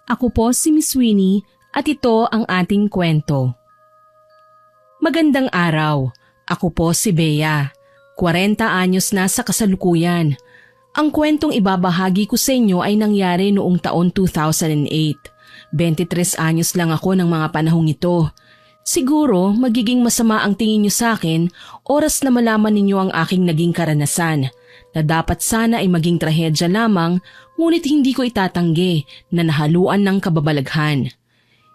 Ako po si Miss Winnie at ito ang ating kwento. Magandang araw. Ako po si Bea. 40 anyos na sa kasalukuyan. Ang kwentong ibabahagi ko sa inyo ay nangyari noong taon 2008. 23 anyos lang ako ng mga panahong ito. Siguro magiging masama ang tingin niyo sa akin oras na malaman ninyo ang aking naging karanasan na dapat sana ay maging trahedya lamang ngunit hindi ko itatanggi na nahaluan ng kababalaghan.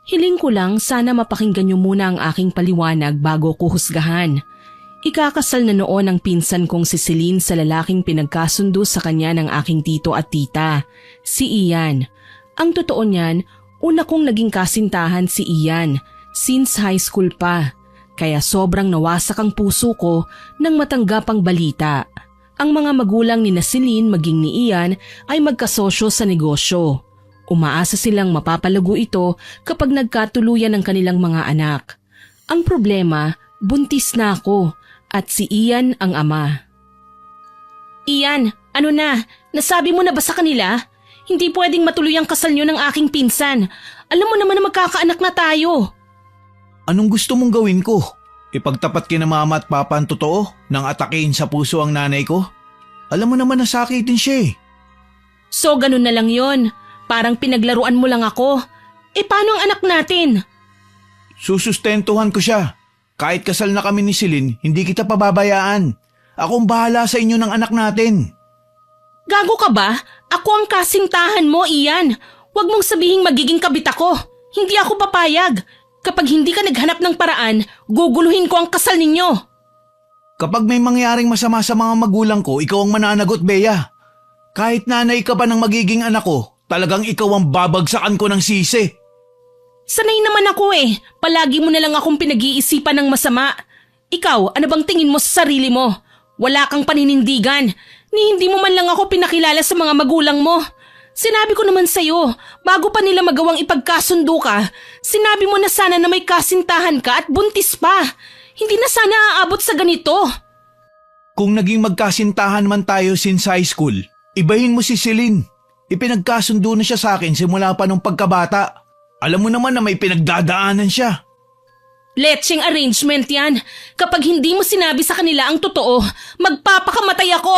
Hiling ko lang sana mapakinggan niyo muna ang aking paliwanag bago ko husgahan. Ikakasal na noon ang pinsan kong si Celine sa lalaking pinagkasundo sa kanya ng aking tito at tita, si Ian. Ang totoo niyan, una kong naging kasintahan si Ian since high school pa, kaya sobrang nawasak ang puso ko nang matanggap ang balita. Ang mga magulang ni Celine maging ni Ian ay magkasosyo sa negosyo. Umaasa silang mapapalago ito kapag nagkatuluyan ng kanilang mga anak. Ang problema, buntis na ako. At si Ian ang ama. Ian, ano na? Nasabi mo na ba sa kanila? Hindi pwedeng matuloy ang kasal niyo ng aking pinsan. Alam mo naman na magkakaanak na tayo. Anong gusto mong gawin ko? Ipagtapat kina mama at papa ang totoo nang atakein sa puso ang nanay ko? Alam mo naman na sakitin siya eh. So ganun na lang yon. Parang pinaglaruan mo lang ako. Paano ang anak natin? Susustentuhan ko siya. Kahit kasal na kami ni Celine, hindi kita pababayaan. Akong bahala sa inyo ng anak natin. Gago ka ba? Ako ang kasintahan mo, Ian. Huwag mong sabihing magiging kabit ako. Hindi ako papayag. Kapag hindi ka naghanap ng paraan, guguluhin ko ang kasal ninyo. Kapag may mangyaring masama sa mga magulang ko, ikaw ang mananagot, Bea. Kahit nanay ka pa ng magiging anak ko, talagang ikaw ang babagsakan ko ng sisi. Sanay naman ako eh. Palagi mo na lang akong pinag-iisipan ng masama. Ikaw, ano bang tingin mo sa sarili mo? Wala kang paninindigan. Ni hindi mo man lang ako pinakilala sa mga magulang mo. Sinabi ko naman sa'yo, bago pa nila magawang ipagkasundo ka, sinabi mo na sana na may kasintahan ka at buntis pa. Hindi na sana aabot sa ganito. Kung naging magkasintahan man tayo since high school, ibahin mo si Celine. Ipinagkasundo na siya sa akin simula pa nung pagkabata. Alam mo naman na may pinagdadaanan siya. Letseng arrangement yan. Kapag hindi mo sinabi sa kanila ang totoo, magpapakamatay ako.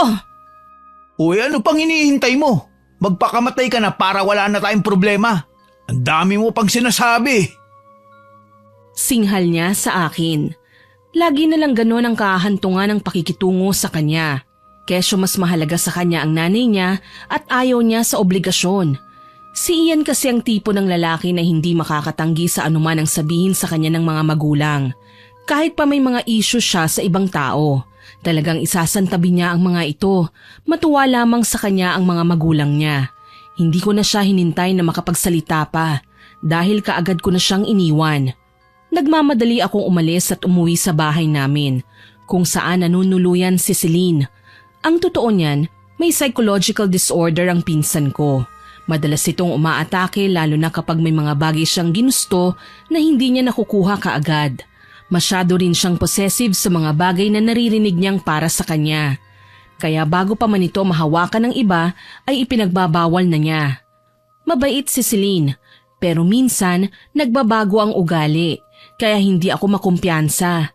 Uy, ano pang hinihintay mo? Magpakamatay ka na para wala na tayong problema. Ang dami mo pang sinasabi. Singhal niya sa akin. Lagi na lang gano'n ang kahantungan ng pakikitungo sa kanya. Kesyo mas mahalaga sa kanya ang nanay niya at ayaw niya sa obligasyon. Si Ian kasi ang tipo ng lalaki na hindi makakatanggi sa anuman ang sabihin sa kanya ng mga magulang. Kahit pa may mga issue siya sa ibang tao, talagang isasantabi niya ang mga ito. Matuwa lamang sa kanya ang mga magulang niya. Hindi ko na siya hinintay na makapagsalita pa dahil kaagad ko na siyang iniwan. Nagmamadali akong umalis at umuwi sa bahay namin kung saan nanunuluyan si Celine. Ang totoo niyan, may psychological disorder ang pinsan ko. Madalas itong umaatake lalo na kapag may mga bagay siyang ginusto na hindi niya nakukuha kaagad. Masyado rin siyang possessive sa mga bagay na naririnig niyang para sa kanya. Kaya bago pa man ito mahawakan ng iba ay ipinagbabawal na niya. Mabait si Celine, pero minsan nagbabago ang ugali kaya hindi ako makumpiyansa.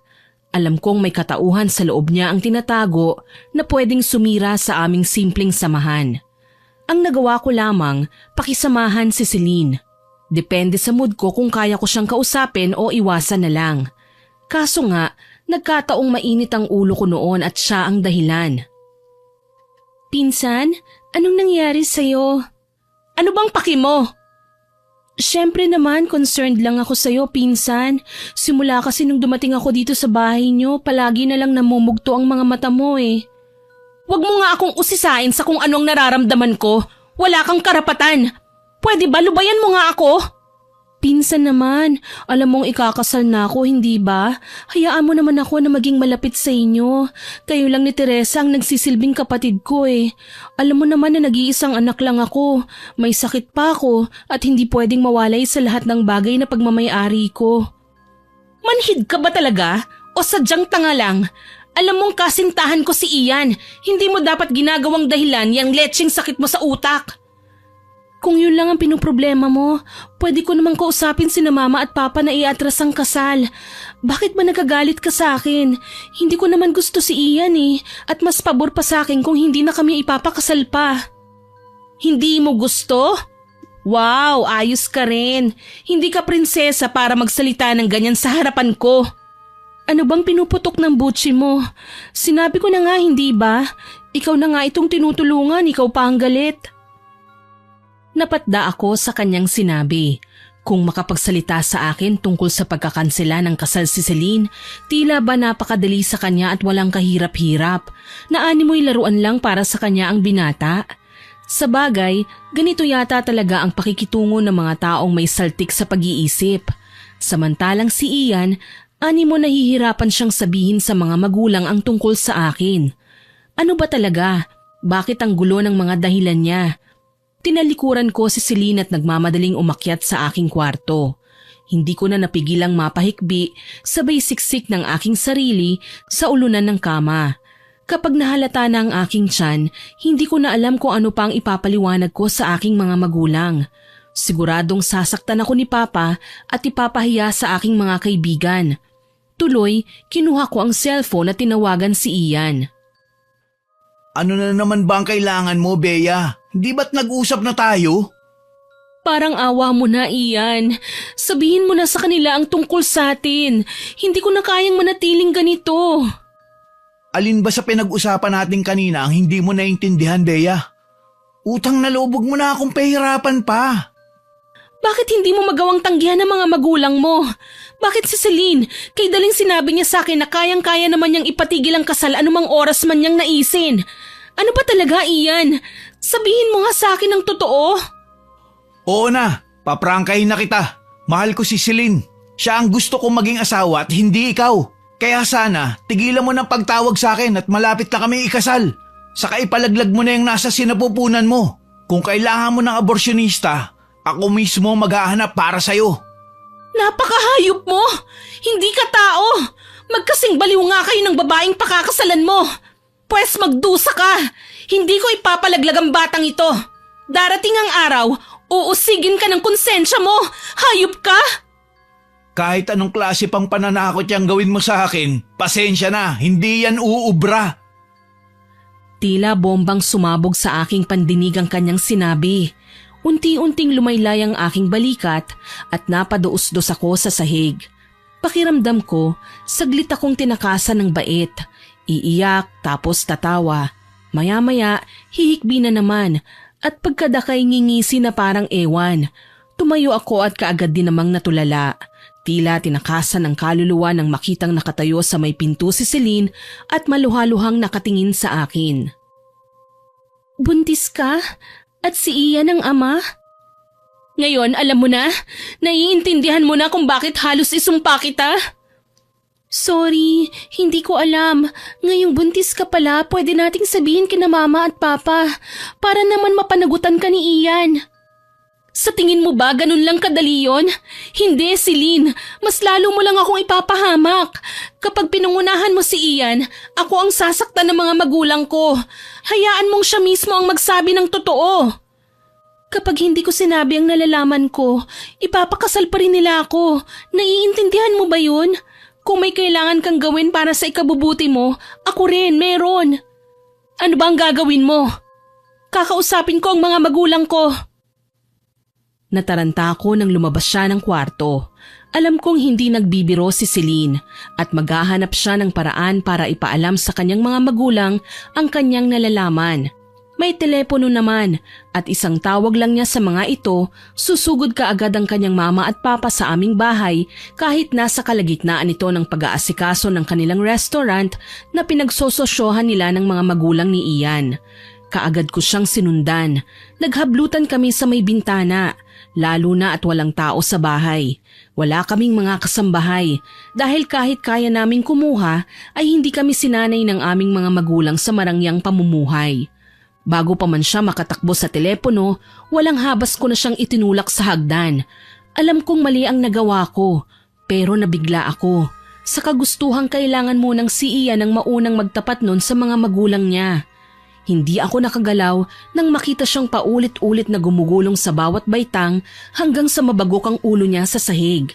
Alam kong may katauhan sa loob niya ang tinatago na pwedeng sumira sa aming simpleng samahan. Ang nagawa ko lamang, pakisamahan si Celine. Depende sa mood ko kung kaya ko siyang kausapin o iwasan na lang. Kaso nga, nagkataong mainit ang ulo ko noon at siya ang dahilan. Pinsan, anong nangyari sa'yo? Ano bang paki mo? Siyempre naman, concerned lang ako sa'yo, pinsan. Simula kasi nung dumating ako dito sa bahay niyo, palagi na lang namumugto ang mga mata mo eh. Huwag mo nga akong usisain sa kung anong nararamdaman ko. Wala kang karapatan. Pwede ba lubayan mo nga ako? Pinsan naman, alam mong ikakasal na ako, hindi ba? Hayaan mo naman ako na maging malapit sa inyo. Kayo lang ni Teresa ang nagsisilbing kapatid ko eh. Alam mo naman na nag-iisang anak lang ako. May sakit pa ako at hindi pwedeng mawalay sa lahat ng bagay na pagmamayari ko. Manhid ka ba talaga? O sadyang tanga lang? Alam mong kasintahan ko si Ian. Hindi mo dapat ginagawang dahilan yang letseng sakit mo sa utak. Kung yun lang ang pinoproblema mo, pwede ko namang kausapin sina mama at papa na iatras ang kasal. Bakit ba nagagalit ka sa akin? Hindi ko naman gusto si Ian at mas pabor pa sa akin kung hindi na kami ipapakasal pa. Hindi mo gusto? Wow, ayos ka rin. Hindi ka prinsesa para magsalita ng ganyan sa harapan ko. Ano bang pinuputok ng butsi mo? Sinabi ko na nga, hindi ba? Ikaw na nga itong tinutulungan, ikaw pa ang galit. Napatda ako sa kanyang sinabi. Kung makapagsalita sa akin tungkol sa pagkakansela ng kasal si Celine, tila ba napakadali sa kanya at walang kahirap-hirap. Naanimoy laruan lang para sa kanya ang binata. Sa bagay, ganito yata talaga ang pakikitungo ng mga taong may saltik sa pag-iisip. Samantalang si Ian, animo nahihirapan siyang sabihin sa mga magulang ang tungkol sa akin. Ano ba talaga? Bakit ang gulo ng mga dahilan niya? Tinalikuran ko si Celine at nagmamadaling umakyat sa aking kwarto. Hindi ko na napigilang mapahikbi, sabay siksik ng aking sarili sa ulunan ng kama. Kapag nahalata na ang aking tiyan, hindi ko na alam kung ano pang ipapaliwanag ko sa aking mga magulang. Siguradong sasaktan ako ni Papa at ipapahiya sa aking mga kaibigan. Tuloy, kinuha ko ang cellphone at tinawagan si Ian. Ano na naman ba ang kailangan mo, Bea? Di ba't nag-usap na tayo? Parang awa mo na, Ian. Sabihin mo na sa kanila ang tungkol sa atin. Hindi ko na kayang manatiling ganito. Alin ba sa pinag-usapan natin kanina ang hindi mo naintindihan, Bea? Utang na loob mo na akong pahirapan pa. Bakit hindi mo magawang tanggihan ng mga magulang mo? Bakit si Celine? Kay daling sinabi niya sa akin na kayang-kaya naman niyang ipatigil ang kasal anumang oras man niyang naisin. Ano ba talaga, Ian? Sabihin mo nga sa akin ang totoo. Oo na, paprangkahin na kita. Mahal ko si Celine. Siya ang gusto kong maging asawa at hindi ikaw. Kaya sana, tigilan mo ng pagtawag sa akin at malapit na kami ikasal. Saka ipalaglag mo na yung nasa sinapupunan mo. Kung kailangan mo ng aborsyonista, ako mismo maghahanap para sa'yo. Napakahayop mo! Hindi ka tao! Magkasing baliw nga kayo ng babaeng pakakasalan mo! Pwes magdusa ka! Hindi ko ipapalaglag ang batang ito! Darating ang araw, uusigin ka ng konsensya mo! Hayop ka! Kahit anong klase pang pananakot yang gawin mo sa akin, pasensya na, hindi yan uubra. Tila bombang sumabog sa aking pandinig ang kanyang sinabi. Unti-unting lumaylay ang aking balikat at napaduos-dos ako sa sahig. Pakiramdam ko, saglit akong tinakasan ng bait. Iiyak tapos tatawa. Maya-maya, hihikbi na naman at pagkadakay ngingisi na parang ewan. Tumayo ako at kaagad din namang natulala. Tila tinakasan ng kaluluwa nang makitang nakatayo sa may pinto si Celine at maluhaluhang nakatingin sa akin. Buntis ka? At si Ian ang ama? Ngayon, alam mo na? Naiintindihan mo na kung bakit halos isumpa kita? Sorry, hindi ko alam. Ngayong buntis ka pala, pwede nating sabihin kina mama at papa para naman mapanagutan ka ni Ian. Sa tingin mo ba ganun lang kadali yon? Hindi, Celine. Mas lalo mo lang akong ipapahamak. Kapag pinungunahan mo si Ian, ako ang sasaktan ng mga magulang ko. Hayaan mong siya mismo ang magsabi ng totoo. Kapag hindi ko sinabi ang nalalaman ko, ipapakasal pa rin nila ako. Naiintindihan mo ba yun? Kung may kailangan kang gawin para sa ikabubuti mo, ako rin meron. Ano ba ang gagawin mo? Kakausapin ko ang mga magulang ko. Nataranta ako nang lumabas siya ng kwarto. Alam kong hindi nagbibiro si Celine at maghahanap siya ng paraan para ipaalam sa kanyang mga magulang ang kanyang nalalaman. May telepono naman at isang tawag lang niya sa mga ito, susugod kaagad ang kanyang mama at papa sa aming bahay kahit nasa kalagitnaan ito ng pag-aasikaso ng kanilang restaurant na pinagsososyohan nila ng mga magulang ni Ian. Kaagad ko siyang sinundan. Naghablutan kami sa may bintana. Lalo na at walang tao sa bahay. Wala kaming mga kasambahay dahil kahit kaya naming kumuha ay hindi kami sinanay ng aming mga magulang sa marangyang pamumuhay. Bago pa man siya makatakbo sa telepono, walang habas ko na siyang itinulak sa hagdan. Alam kong mali ang nagawa ko, pero nabigla ako. Sa kagustuhang kailangan munang si Ian ang maunang magtapat nun sa mga magulang niya. Hindi ako nakagalaw nang makita siyang paulit-ulit na gumugulong sa bawat baitang hanggang sa mabagok ang ulo niya sa sahig.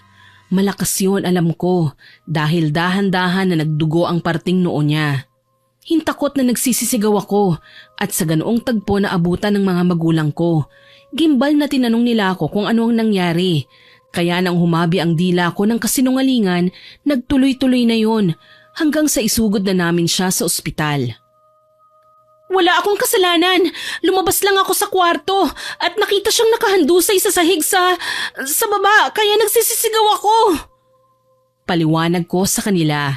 Malakas yun, alam ko, dahil dahan-dahan na nagdugo ang parting noo niya. Hintakot na nagsisisigaw ako at sa ganoong tagpo na abutan ng mga magulang ko. Gimbal na tinanong nila ako kung ano ang nangyari. Kaya nang humabi ang dila ko ng kasinungalingan, nagtuloy-tuloy na yon hanggang sa isugod na namin siya sa ospital. Wala akong kasalanan. Lumabas lang ako sa kwarto at nakita siyang nakahandusay sa sahig sa baba kaya nagsisisigaw ako. Paliwanag ko sa kanila.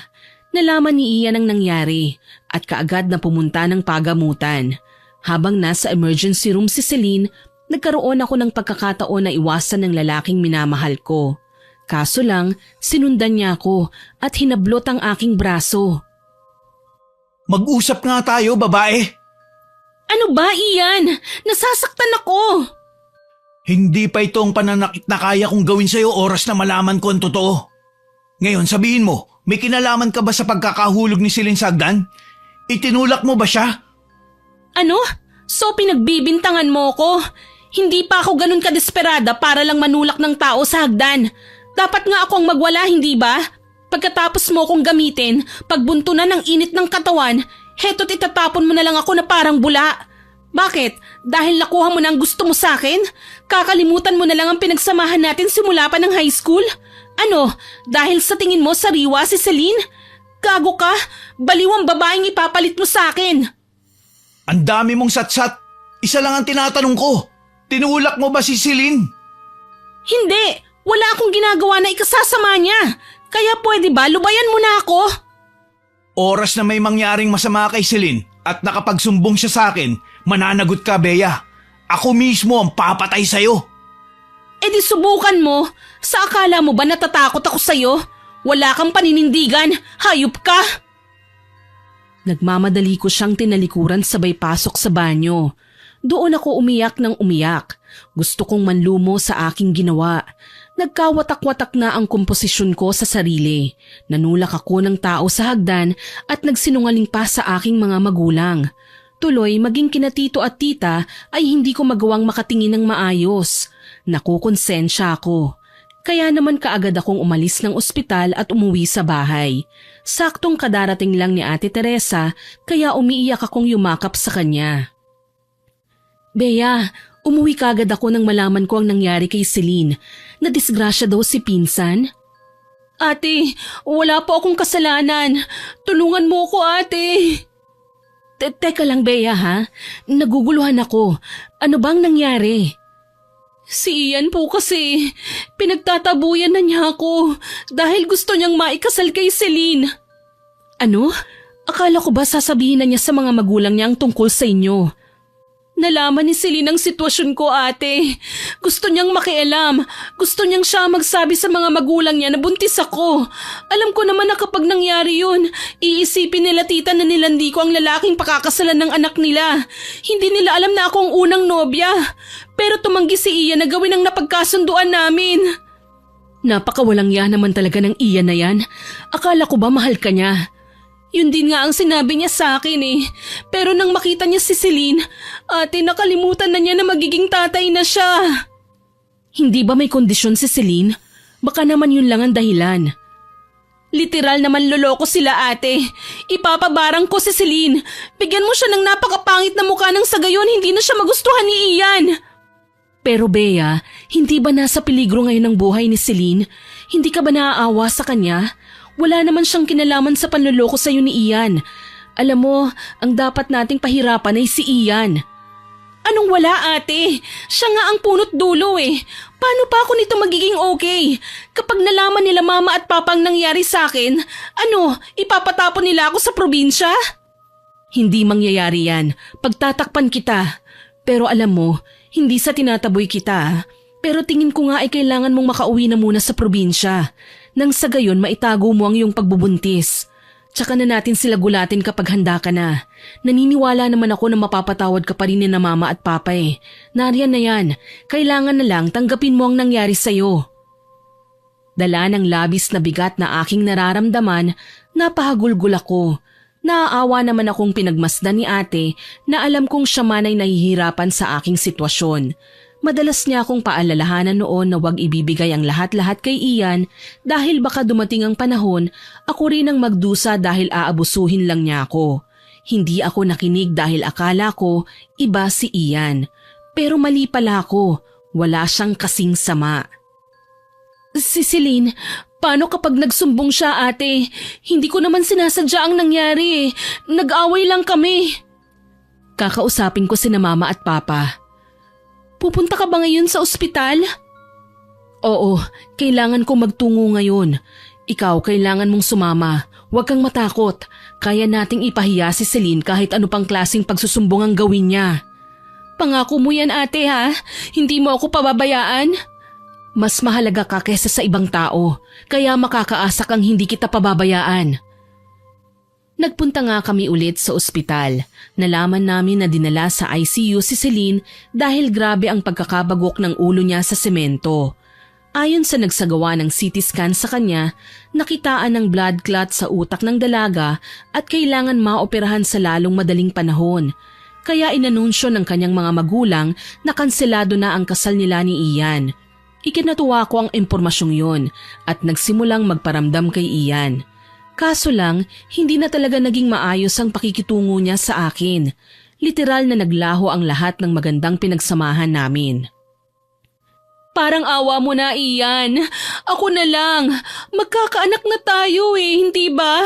Nalaman ni Ian ang nangyari at kaagad na pumunta ng pagamutan. Habang nasa emergency room si Celine, nagkaroon ako ng pagkakataon na iwasan ng lalaking minamahal ko. Kaso lang, sinundan niya ako at hinablot ang aking braso. Mag-usap nga tayo, babae. Ano ba, Ian? Nasasaktan ako. Hindi pa ito ang pananakit na kaya kong gawin sa'yo oras na malaman ko ang totoo. Ngayon sabihin mo, may kinalaman ka ba sa pagkakahulog ni Celine sa hagdan? Itinulak mo ba siya? Ano? So pinagbibintangan mo ko? Hindi pa ako ganun kadesperada para lang manulak ng tao sa hagdan. Dapat nga akong magwala, hindi ba? Pagkatapos mo kong gamitin, pagbuntunan ng init ng katawan, heto't itatapon mo na lang ako na parang bula. Bakit? Dahil nakuha mo na ang gusto mo sa akin? Kakalimutan mo na lang ang pinagsamahan natin simula pa ng high school? Ano? Dahil sa tingin mo sariwa si Celine? Gago ka? Baliw ang babaeng ipapalit mo sa akin. Ang dami mong satsat. Isa lang ang tinatanong ko. Tinulak mo ba si Celine? Hindi. Wala akong ginagawa na ikasasama niya. Kaya pwede ba lubayan mo na ako? Oras na may mangyaring masama kay Celine at nakapagsumbong siya sa akin, mananagot ka, Bea. Ako mismo ang papatay sa'yo. E di subukan mo. Sa akala mo ba natatakot ako sa'yo? Wala kang paninindigan. Hayop ka! Nagmamadali ko siyang tinalikuran sabay pasok sa banyo. Doon ako umiyak ng umiyak. Gusto kong manlumo sa aking ginawa. Nagkawatak-watak na ang komposisyon ko sa sarili. Nanulak ako ng tao sa hagdan at nagsinungaling pa sa aking mga magulang. Tuloy maging kina tito at tita ay hindi ko magawang makatingin ng maayos. Nakukonsensya ako. Kaya naman kaagad akong umalis ng ospital at umuwi sa bahay. Saktong kadarating lang ni Ate Teresa kaya umiiyak akong yumakap sa kanya. Bea, umuwi kaagad ako nang malaman ko ang nangyari kay Celine. Nadisgrasya daw si pinsan. Ate, wala po akong kasalanan. Tulungan mo ko, ate. Teka lang, Bea, ha? Naguguluhan ako. Ano bang nangyari? Si Ian po kasi, pinagtatabuyan na niya ako dahil gusto niyang maikasal kay Celine. Ano? Akala ko ba sasabihin na niya sa mga magulang niya ang tungkol sa inyo? Nalaman ni Celine ang sitwasyon ko, ate. Gusto niyang makialam. Gusto niyang siya magsabi sa mga magulang niya na buntis ako. Alam ko naman na kapag nangyari yun, iisipin nila tita na nilandi ko ang lalaking pakakasalan ng anak nila. Hindi nila alam na ako ang unang nobya. Pero tumanggi si Ian na gawin ang napagkasunduan namin. Napakawalang ya naman talaga ng Ian na yan. Akala ko ba mahal ka niya? Yun din nga ang sinabi niya sa akin eh. Pero nang makita niya si Celine, ate nakalimutan na niya na magiging tatay na siya. Hindi ba may kondisyon si Celine? Baka naman yun lang ang dahilan. Literal naman loloko sila, ate. Ipapabarang ko si Celine. Bigyan mo siya ng napakapangit na mukha nang sa gayon hindi na siya magustuhan ni Ian. Pero Bea, hindi ba nasa peligro ngayon ang buhay ni Celine? Hindi ka ba naaawa sa kanya? Wala naman siyang kinalaman sa panloloko sa'yo ni Ian. Alam mo, ang dapat nating pahirapan ay si Ian. Anong wala, ate? Siya nga ang punot dulo eh. Paano pa ako nito magiging okay? Kapag nalaman nila mama at papa ang nangyari sa akin, ano, ipapatapon nila ako sa probinsya? Hindi mangyayari yan. Pagtatakpan kita. Pero alam mo, hindi sa tinataboy kita. Pero tingin ko nga ay kailangan mong makauwi na muna sa probinsya. Nang sa gayon maitago mo ang iyong pagbubuntis. Tsaka na natin sila gulatin kapag handa ka na. Naniniwala naman ako na mapapatawad ka pa rin ni na mama at papa eh. Nariyan na yan. Kailangan na lang tanggapin mo ang nangyari sa'yo. Dala ng labis na bigat na aking nararamdaman, napahagulgul ako. Naaawa naman akong pinagmasdan ni ate na alam kong siya man ay nahihirapan sa aking sitwasyon. Madalas niya akong paalalahanan noon na huwag ibibigay ang lahat-lahat kay Ian dahil baka dumating ang panahon ako rin ang magdusa dahil aabusuhin lang niya ako. Hindi ako nakinig dahil akala ko iba si Ian. Pero mali pala ako, wala siyang kasing sama. Si Celine, paano kapag nagsumbong siya ate? Hindi ko naman sinasadya ang nangyari. Nag-away lang kami. Kakausapin ko sina mama at papa. Pupunta ka ba ngayon sa ospital? Oo, kailangan ko magtungo ngayon. Ikaw, kailangan mong sumama. Huwag kang matakot. Kaya nating ipahiya si Celine kahit ano pang klaseng pagsusumbong ang gawin niya. Pangako mo yan ate ha? Hindi mo ako pababayaan? Mas mahalaga ka kaysa sa ibang tao, kaya makakaasa kang hindi kita pababayaan. Nagpunta nga kami ulit sa ospital. Nalaman namin na dinala sa ICU si Celine dahil grabe ang pagkakabagok ng ulo niya sa semento. Ayon sa nagsagawa ng CT scan sa kanya, nakitaan ng blood clot sa utak ng dalaga at kailangan maoperahan sa lalong madaling panahon. Kaya inanunsyo ng kanyang mga magulang na kanselado na ang kasal nila ni Ian. Ikinatuwa ko ang impormasyong yon at nagsimulang magparamdam kay Ian. Kaso lang, hindi na talaga naging maayos ang pakikitungo niya sa akin. Literal na naglaho ang lahat ng magandang pinagsamahan namin. Parang awa mo na, Ian. Ako na lang. Magkakaanak na tayo hindi ba?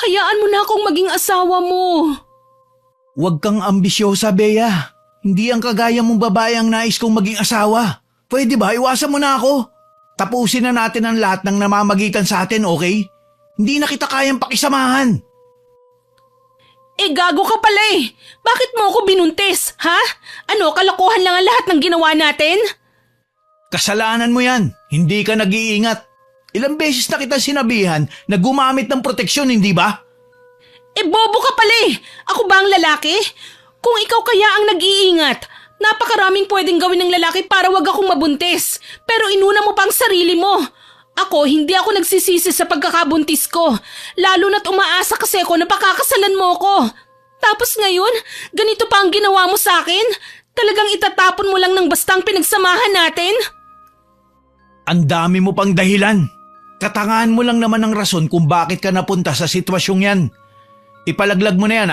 Hayaan mo na akong maging asawa mo. Huwag kang ambisyosa, Bea. Hindi ang kagaya mong babae ang nais kong maging asawa. Pwede ba iwasan mo na ako? Tapusin na natin ang lahat ng namamagitan sa atin, okay? Hindi na kita kayang pakisamahan. Gago ka pala Bakit mo ako binuntis, ha? Ano, kalokohan lang ang lahat ng ginawa natin? Kasalanan mo yan. Hindi ka nag-iingat. Ilang beses na kita sinabihan na gumamit ng proteksyon, hindi ba? Bobo ka pala Ako ba ang lalaki? Kung ikaw kaya ang nag-iingat, napakaraming pwedeng gawin ng lalaki para wag akong mabuntis. Pero inuna mo pang sarili mo. Ako, hindi ako nagsisisi sa pagkakabuntis ko. Lalo na't umaasa kasi ako na pakakasalan mo ko. Tapos ngayon, ganito pa ang ginawa mo sa akin? Talagang itatapon mo lang ng bastang pinagsamahan natin? Ang dami mo pang dahilan. Katangahan mo lang naman ang rason kung bakit ka napunta sa sitwasyong yan. Ipalaglag mo na yan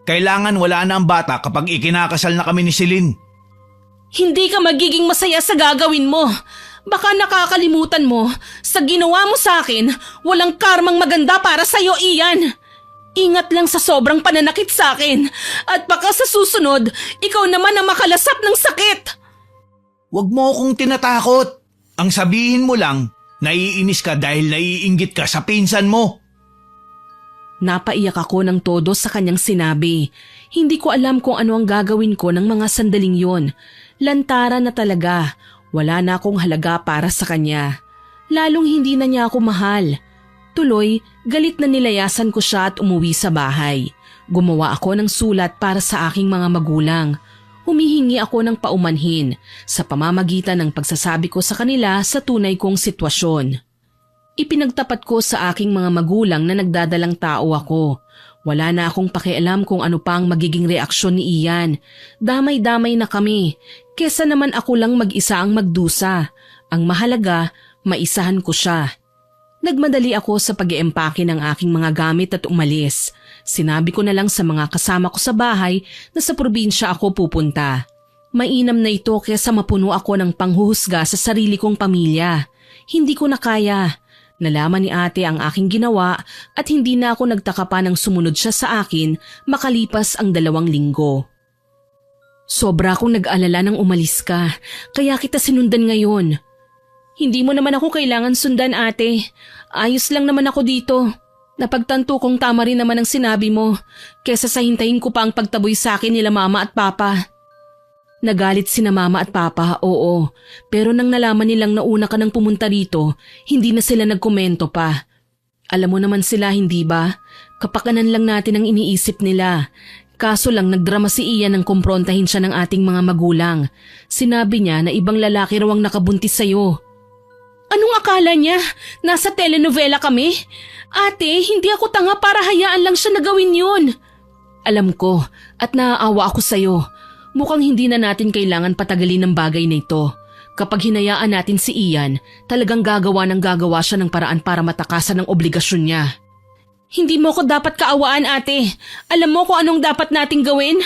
Kailangan wala na ang bata kapag ikinakasal na kami ni Celine. Hindi ka magiging masaya sa gagawin mo. Baka nakakalimutan mo, sa ginawa mo sa akin, walang karmang maganda para sa'yo, Ian. Ingat lang sa sobrang pananakit sa akin. At baka sa susunod, ikaw naman ang makalasap ng sakit. Huwag mo akong tinatakot. Ang sabihin mo lang, naiinis ka dahil naiinggit ka sa pinsan mo. Napaiyak ako ng todo sa kanyang sinabi. Hindi ko alam kung ano ang gagawin ko ng mga sandaling yon. Lantara na talaga. Wala na akong halaga para sa kanya. Lalong hindi na niya ako mahal. Tuloy, galit na nilayasan ko siya at umuwi sa bahay. Gumawa ako ng sulat para sa aking mga magulang. Humihingi ako ng paumanhin sa pamamagitan ng pagsasabi ko sa kanila sa tunay kong sitwasyon. Ipinagtapat ko sa aking mga magulang na nagdadalang tao ako. Wala na akong pakialam kung ano pa ang magiging reaksyon ni Ian. Damay-damay na kami, kesa naman ako lang mag-isa ang magdusa. Ang mahalaga, maisahan ko siya. Nagmadali ako sa pag-iempake ng aking mga gamit at umalis. Sinabi ko na lang sa mga kasama ko sa bahay na sa probinsya ako pupunta. Mainam na ito kesa mapuno ako ng panghuhusga sa sarili kong pamilya. Hindi ko na kaya. Nalaman ni ate ang aking ginawa at hindi na ako nagtaka pa nang sumunod siya sa akin makalipas ang 2 linggo. Sobra akong nag-alala nang umalis ka, kaya kita sinundan ngayon. Hindi mo naman ako kailangan sundan ate, ayos lang naman ako dito. Napagtanto kong tama rin naman ang sinabi mo, kesa sa hintayin ko pa ang pagtaboy sa akin nila mama at papa. Nagalit sina mama at papa, oo. Pero nang nalaman nilang nauna ka nang pumunta rito, hindi na sila nagkomento pa. Alam mo naman sila, hindi ba? Kapakanan lang natin ang iniisip nila. Kaso lang nagdrama si Ian nang kumprontahin siya ng ating mga magulang. Sinabi niya na ibang lalaki raw ang nakabuntis sa'yo. Anong akala niya? Nasa telenovela kami? Ate, hindi ako tanga para hayaan lang siya na gawin yun. Alam ko at naaawa ako sa'yo. Mukhang hindi na natin kailangan patagalin ng bagay na ito. Kapag hinayaan natin si Ian, talagang gagawa siya ng paraan para matakasan ang obligasyon niya. Hindi mo ko dapat kaawaan, ate. Alam mo kung anong dapat nating gawin?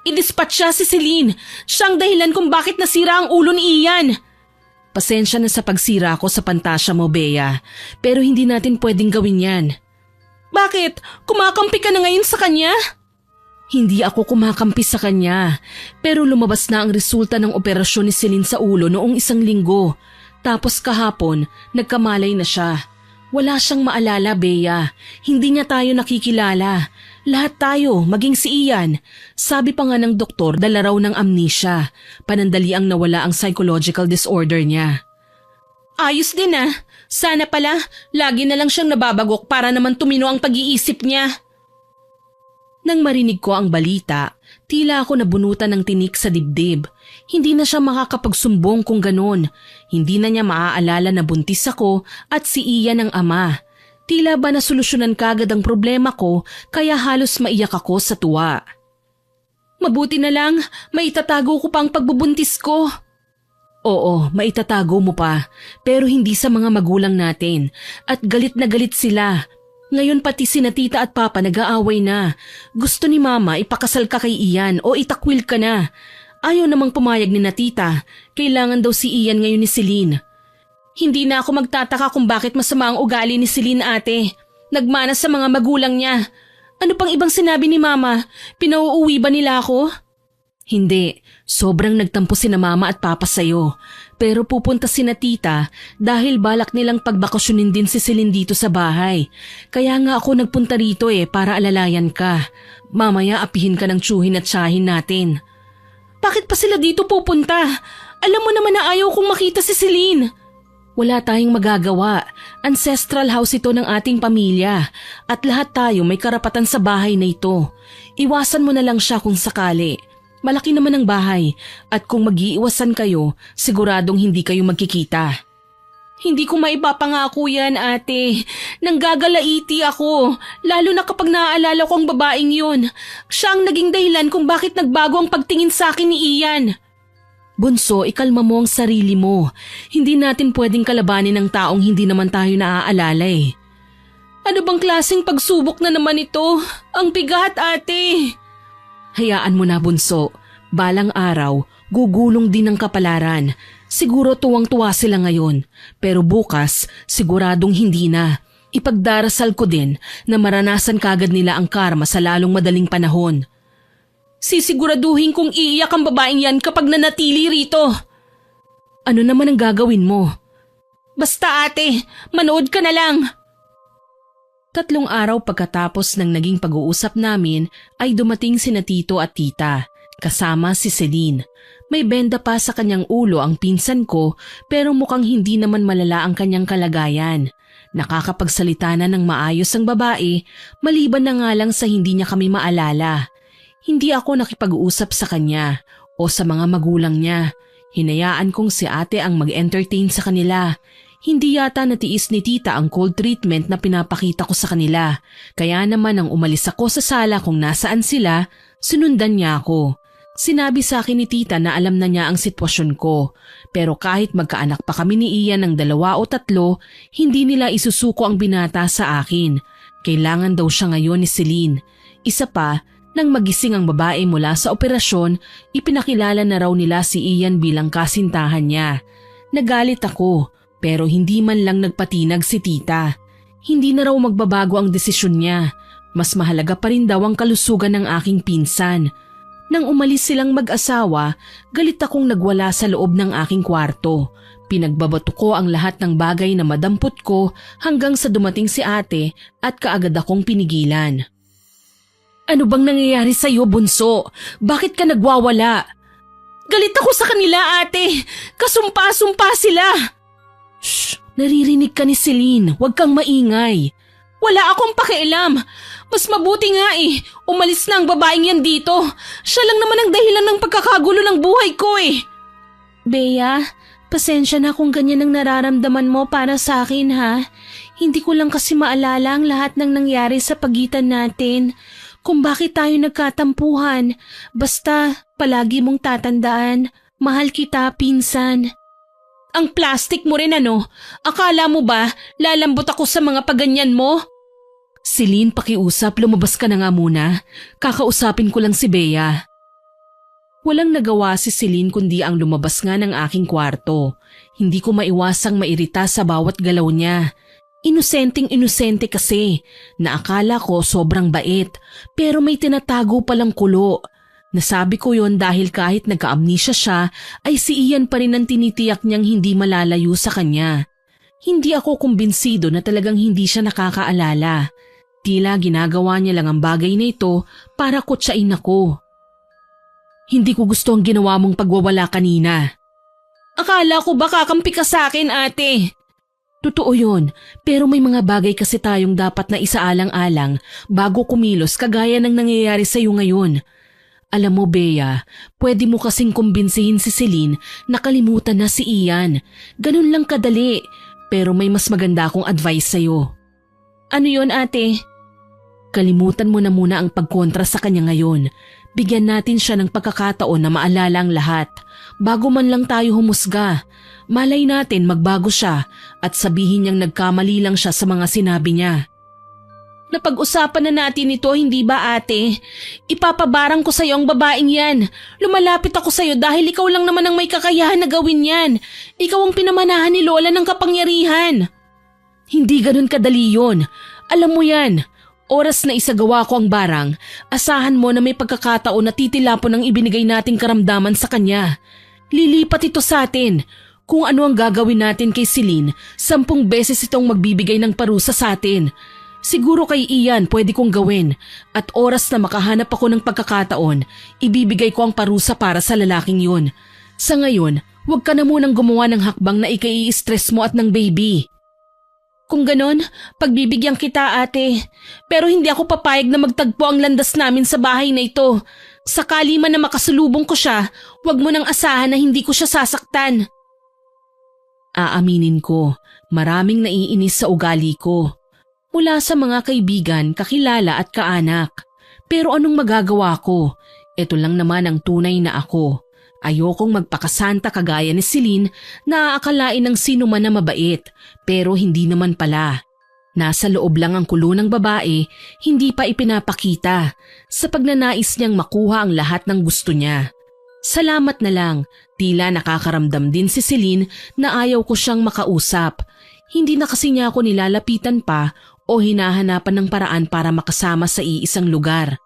I-dispatch siya si Celine. Siya ang dahilan kung bakit nasira ang ulo ni Ian. Pasensya na sa pagsira ko sa pantasya mo, Bea. Pero hindi natin pwedeng gawin yan. Bakit? Kumakampi ka na ngayon sa kanya? Hindi ako kumakampi sa kanya. Pero lumabas na ang resulta ng operasyon ni Celine sa ulo noong 1 linggo. Tapos kahapon, nagkamalay na siya. Wala siyang maalala, Bea. Hindi niya tayo nakikilala. Lahat tayo, maging si Ian. Sabi pa nga ng doktor, dala raw ng amnesia. Panandaliang nawala ang psychological disorder niya. Ayos din ah. Sana pala, lagi na lang siyang nababagok para naman tumino ang pag-iisip niya. Nang marinig ko ang balita, tila ako nabunutan ng tinik sa dibdib. Hindi na siya makakapagsumbong kung ganon. Hindi na niya maaalala na buntis ako at si Ian ang ama. Tila ba nasolusyonan kagad ang problema ko kaya halos maiyak ako sa tuwa. Mabuti na lang, maitatago ko pa ang pagbubuntis ko. Oo, maitatago mo pa, pero hindi sa mga magulang natin. At galit na galit sila. Ngayon pati sina tita at papa nag-aaway na. Gusto ni mama ipakasal ka kay Ian o itakwil ka na. Ayaw namang pumayag ni na tita. Kailangan daw si Ian ngayon ni Celine. Hindi na ako magtataka kung bakit masama ang ugali ni Celine, ate. Nagmana sa mga magulang niya. Ano pang ibang sinabi ni mama? Pinauuwi ba nila ako? Hindi. Sobrang nagtampo sina mama at papa sa'yo. Pero pupunta sina tita dahil balak nilang pagbakasyonin din si Celine dito sa bahay. Kaya nga ako nagpunta rito para alalayan ka. Mamaya apihin ka ng tsuhin at tsahin natin. Bakit pa sila dito pupunta? Alam mo naman na ayaw kong makita si Celine. Wala tayong magagawa. Ancestral house ito ng ating pamilya at lahat tayo may karapatan sa bahay na ito. Iwasan mo na lang siya kung sakali. Malaki naman ang bahay at kung mag-iiwasan kayo, siguradong hindi kayo magkikita. Hindi ko maipapangako yan, ate. Nanggagalaiti ako, lalo na kapag naaalala ko ang babaeng yun. Siya ang naging dahilan kung bakit nagbago ang pagtingin sa akin ni Ian. Bunso, ikalma mo ang sarili mo. Hindi natin pwedeng kalabanin ng taong hindi naman tayo naaalala eh. Ano bang klaseng pagsubok na naman ito? Ang bigat, ate. Hayaan mo na, Bunso. Balang araw, gugulong din ang kapalaran. Siguro tuwang-tuwa sila ngayon. Pero bukas, siguradong hindi na. Ipagdarasal ko din na maranasan kagad nila ang karma sa lalong madaling panahon. Sisiguraduhin kong iiyak ang babaeng yan kapag nanatili rito. Ano naman ang gagawin mo? Basta ate, manood ka na lang. 3 araw pagkatapos ng naging pag-uusap namin ay dumating sina tito at tita, kasama si Celine. May benda pa sa kanyang ulo ang pinsan ko pero mukhang hindi naman malala ang kanyang kalagayan. Nakakapagsalita na ng maayos ang babae, maliban na nga lang sa hindi niya kami maalala. Hindi ako nakipag-uusap sa kanya o sa mga magulang niya. Hinayaan kong si ate ang mag-entertain sa kanila. Hindi yata natiis ni tita ang cold treatment na pinapakita ko sa kanila. Kaya naman nang umalis ako sa sala kung nasaan sila, sinundan niya ako. Sinabi sa akin ni tita na alam na niya ang sitwasyon ko. Pero kahit magkaanak pa kami ni Ian ng 2 o 3, hindi nila isusuko ang binata sa akin. Kailangan daw siya ngayon ni Celine. Isa pa, nang magising ang babae mula sa operasyon, ipinakilala na raw nila si Ian bilang kasintahan niya. Nagalit ako, pero hindi man lang nagpatinag si tita. Hindi na raw magbabago ang desisyon niya. Mas mahalaga pa rin daw ang kalusugan ng aking pinsan. Nang umalis silang mag-asawa, galit akong nagwala sa loob ng aking kwarto. Pinagbabato ko ang lahat ng bagay na madampot ko hanggang sa dumating si ate at kaagad akong pinigilan. Ano bang nangyayari sa'yo, Bunso? Bakit ka nagwawala? Galit ako sa kanila, ate. Kasumpa-sumpa sila. Shh! Naririnig ka ni Celine. Huwag kang maingay. Wala akong pakialam. Mas mabuti nga umalis na ang babaeng yan dito. Siya lang naman ang dahilan ng pagkakagulo ng buhay ko . Bea, Pasensya na kung ganyan ang nararamdaman mo para sa akin ha. Hindi ko lang kasi maalala ang lahat ng nangyari sa pagitan natin. Kung bakit tayo nagkatampuhan. Basta palagi mong tatandaan, mahal kita pinsan. Ang plastic mo rin ano? Akala mo ba lalambot ako sa mga paganyan mo? Celine, pakiusap, lumabas ka na nga muna. Kakausapin ko lang si Bea. Walang nagawa si Celine kundi ang lumabas nga ng aking kwarto. Hindi ko maiwasang mairita sa bawat galaw niya. Inosenteng-inosente kasi, na akala ko sobrang bait, pero may tinatago palang kulo. Nasabi ko yon dahil kahit nagka-amnesia siya, ay si Ian pa rin ang tinitiyak niyang hindi malalayo sa kanya. Hindi ako kumbinsido na talagang hindi siya nakakaalala. Tila ginagawa niya lang ang bagay na ito para kutsain ako. Hindi ko gusto ang ginawa mong pagwawala kanina. Akala ko ba kakampi ka sa akin, ate? Totoo yun, pero may mga bagay kasi tayong dapat na isaalang-alang bago kumilos kagaya ng nangyayari sa iyo ngayon. Alam mo, Bea, pwede mo kasing kumbinsihin si Celine na kalimutan na si Ian. Ganun lang kadali, pero may mas maganda akong advice sa'yo. Ano yun, ate? Kalimutan mo na muna ang pagkontra sa kanya ngayon. Bigyan natin siya ng pagkakataon na maalala ang lahat. Bago man lang tayo humusga. Malay natin magbago siya at sabihin niyang nagkamali lang siya sa mga sinabi niya. Napag-usapan na natin ito, hindi ba ate? Ipapabarang ko sa iyo ang babaeng yan. Lumalapit ako sa iyo dahil ikaw lang naman ang may kakayahan na gawin yan. Ikaw ang pinamanahan ni Lola ng kapangyarihan. Hindi ganun kadali yun. Alam mo yan. Oras na isagawa ko ang barang, asahan mo na may pagkakataon na titilapon ang ibinigay nating karamdaman sa kanya. Lilipat ito sa atin. Kung ano ang gagawin natin kay Celine, 10 beses itong magbibigay ng parusa sa atin. Siguro kay Ian pwede kong gawin at oras na makahanap ako ng pagkakataon, ibibigay ko ang parusa para sa lalaking yun. Sa ngayon, huwag ka na munang gumawa ng hakbang na ikai-stress mo at ng baby. Kung ganon, pagbibigyan kita ate. Pero hindi ako papayag na magtagpo ang landas namin sa bahay na ito. Sakali man na makasalubong ko siya, huwag mo nang asahan na hindi ko siya sasaktan. Aaminin ko, maraming naiinis sa ugali ko. Mula sa mga kaibigan, kakilala at kaanak. Pero anong magagawa ko? Ito lang naman ang tunay na ako. Ayokong magpakasanta kagaya ni Celine na aakalain ng sino man na mabait, pero hindi naman pala. Nasa loob lang ang kulo ng babae, hindi pa ipinapakita sa pagnanais niyang makuha ang lahat ng gusto niya. Salamat na lang, tila nakakaramdam din si Celine na ayaw ko siyang makausap. Hindi na kasi niya ako nilalapitan pa o hinahanapan ng paraan para makasama sa iisang lugar.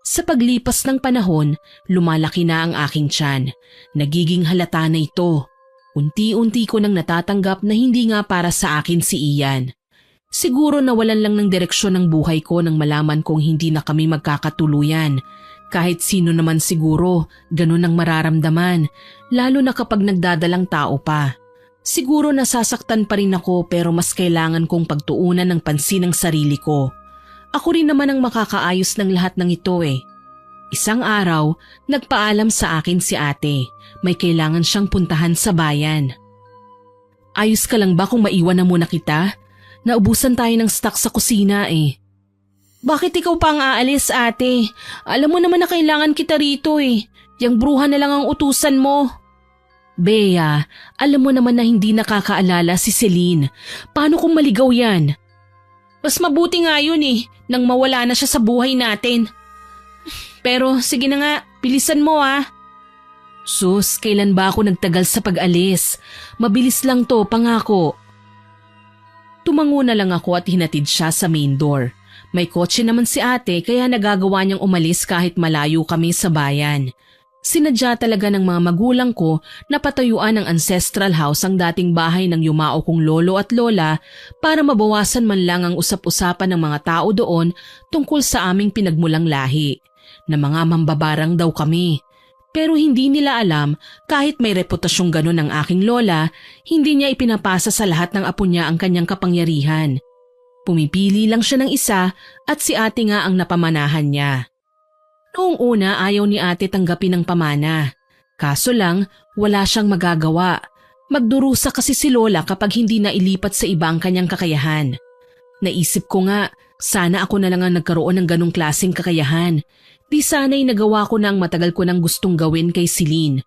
Sa paglipas ng panahon, lumalaki na ang aking tiyan. Nagiging halata na ito. Unti-unti ko nang natatanggap na hindi nga para sa akin si Ian. Siguro nawalan lang ng direksyon ng buhay ko nang malaman kong hindi na kami magkakatuluyan. Kahit sino naman siguro, ganun ang mararamdaman, lalo na kapag nagdadalang tao pa. Siguro nasasaktan pa rin ako pero mas kailangan kong pagtuunan ng pansin ang sarili ko. Ako rin naman ang makakaayos ng lahat ng ito eh. Isang araw, nagpaalam sa akin si ate. May kailangan siyang puntahan sa bayan. Ayos ka lang ba kung maiwan na muna kita? Naubusan tayo ng stock sa kusina eh. Bakit ikaw pa ang aalis ate? Alam mo naman na kailangan kita rito eh. Yang bruha na lang ang utusan mo. Bea, alam mo naman na hindi nakakaalala si Celine. Paano kung maligaw yan? Mas mabuti nga yun eh, nang mawala na siya sa buhay natin. Pero sige na nga, bilisan mo ah. Sus, kailan ba ako nagtagal sa pag-alis? Mabilis lang to, pangako. Tumango na lang ako at hinatid siya sa main door. May kotse naman si ate kaya nagagawa niyang umalis kahit malayo kami sa bayan. Sinadya talaga ng mga magulang ko na patayuan ng ancestral house ang dating bahay ng yumao kong lolo at lola para mabawasan man lang ang usap-usapan ng mga tao doon tungkol sa aming pinagmulang lahi, na mga mambabarang daw kami. Pero hindi nila alam kahit may reputasyong ganun ang aking lola, hindi niya ipinapasa sa lahat ng apo niya ang kanyang kapangyarihan. Pumipili lang siya ng isa at si ate nga ang napamanahan niya. Noong una ayaw ni ate tanggapin ang pamana. Kaso lang, wala siyang magagawa. Magdurusa kasi si Lola kapag hindi na ilipat sa iba ang kanyang kakayahan. Naisip ko nga, sana ako na lang ang nagkaroon ng ganong klaseng kakayahan. Di sana'y nagawa ko na ang matagal ko nang gustong gawin kay Celine.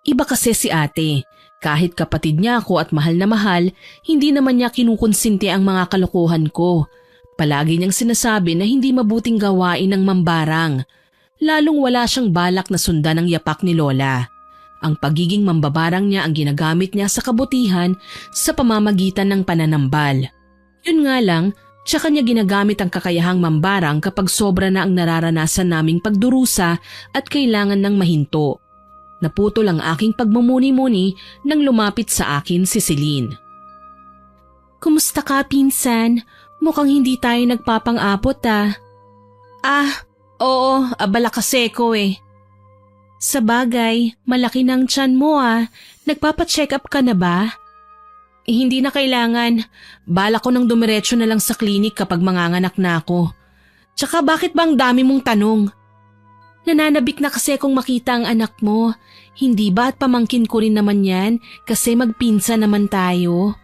Iba kasi si ate. Kahit kapatid niya ako at mahal na mahal, hindi naman niya kinukonsinti ang mga kalokohan ko. Palagi niyang sinasabi na hindi mabuting gawain ng mambarang. Lalong wala siyang balak na sundan ang yapak ni Lola. Ang pagiging mambabarang niya ang ginagamit niya sa kabutihan sa pamamagitan ng pananambal. Yun nga lang, tsaka niya ginagamit ang kakayahang mambarang kapag sobra na ang nararanasan naming pagdurusa at kailangan ng mahinto. Naputol ang aking pagmumuni-muni nang lumapit sa akin si Celine. "Kumusta ka, pinsan? Mukhang hindi tayo nagpapang-apot ah." Oo, abala kasi ko eh." "Sa bagay, malaki ng tiyan mo ah. Nagpapacheck up ka na ba?" Hindi na kailangan. Bala ko nang dumiretso na lang sa klinik kapag manganganak na ako. Tsaka bakit bang dami mong tanong? Nananabik na kasi kung makita ang anak mo. Hindi ba at pamangkin ko rin naman yan kasi magpinsa naman tayo?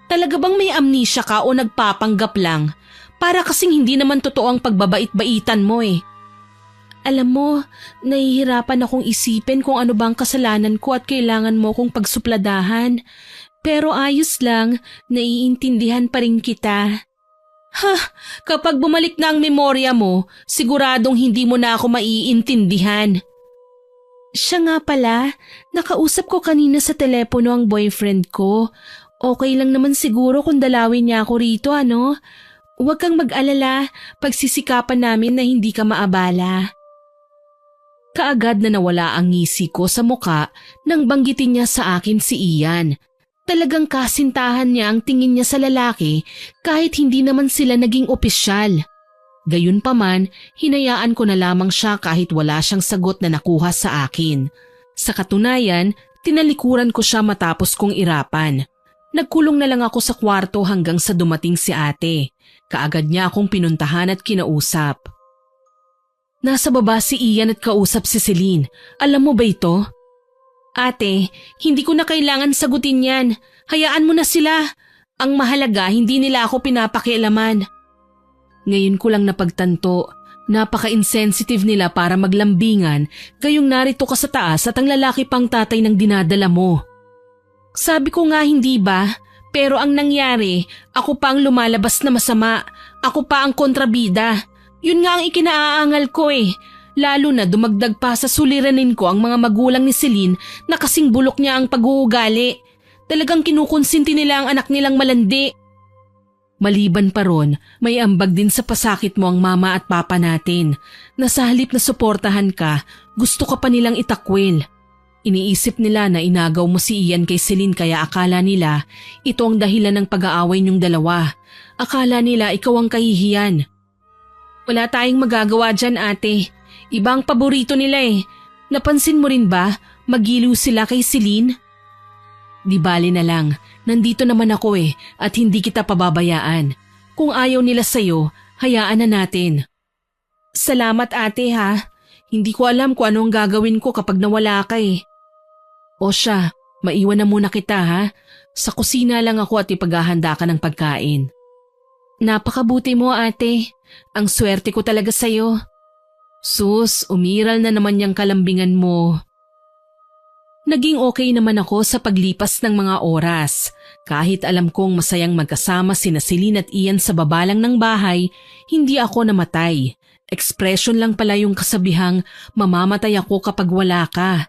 Talaga bang may amnesia ka o nagpapanggap lang? Para kasing hindi naman totoo ang pagbabait-baitan mo eh. Alam mo, nahihirapan akong isipin kung ano bang kasalanan ko at kailangan mo kong pagsupladahan. Pero ayos lang, naiintindihan pa rin kita. Kapag bumalik na ang memorya mo, siguradong hindi mo na ako maiintindihan. Siya nga pala, nakausap ko kanina sa telepono ang boyfriend ko. Okay lang naman siguro kung dalawin niya ako rito, ano? Huwag kang mag-alala, pagsisikapan namin na hindi ka maabala. Kaagad na nawala ang ngisi ko sa muka nang banggitin niya sa akin si Ian. Talagang kasintahan niya ang tingin niya sa lalaki kahit hindi naman sila naging opisyal. Gayunpaman, hinayaan ko na lamang siya kahit wala siyang sagot na nakuha sa akin. Sa katunayan, tinalikuran ko siya matapos kong irapan. Nagkulong na lang ako sa kwarto hanggang sa dumating si ate. Kaagad niya akong pinuntahan at kinausap. Nasa baba si Ian at kausap si Celine. Alam mo ba ito? Ate, hindi ko na kailangan sagutin yan. Hayaan mo na sila. Ang mahalaga, hindi nila ako pinapakialaman. Ngayon ko lang napagtanto, napaka-insensitive nila para maglambingan gayong narito ka sa taas at ang lalaki pang tatay ng dinadala mo. Sabi ko nga hindi ba? Pero ang nangyari, ako pa ang lumalabas na masama. Ako pa ang kontrabida. Yun nga ang ikinaaangal ko eh. Lalo na dumagdag pa sa suliranin ko ang mga magulang ni Celine na kasing bulok niya ang pag-uugali. Talagang kinukonsinti nila ang anak nilang malandi. Maliban pa ron, may ambag din sa pasakit mo ang mama at papa natin. Na sa halip na suportahan ka, gusto ka pa nilang itakwil. Iniisip nila na inagaw mo si Ian kay Celine kaya akala nila ito ang dahilan ng pag-aaway niyong dalawa. Akala nila ikaw ang kahihiyan. Wala tayong magagawa dyan ate. Iba ang paborito nila eh. Napansin mo rin ba, magiliw sila kay Celine? Di bali na lang, nandito naman ako eh at hindi kita pababayaan. Kung ayaw nila sa'yo, hayaan na natin. Salamat ate ha. Hindi ko alam kung anong gagawin ko kapag nawala ka eh. O siya, maiwan na muna kita ha. Sa kusina lang ako at ipaghahanda ka ng pagkain. Napakabuti mo ate. Ang swerte ko talaga sa'yo. Sus, umiral na naman yung kalambingan mo. Naging okay naman ako sa paglipas ng mga oras. Kahit alam kong masayang magkasama sina Celine at Ian sa babalang ng bahay, hindi ako namatay. Expression lang pala yung kasabihang mamamatay ako kapag wala ka.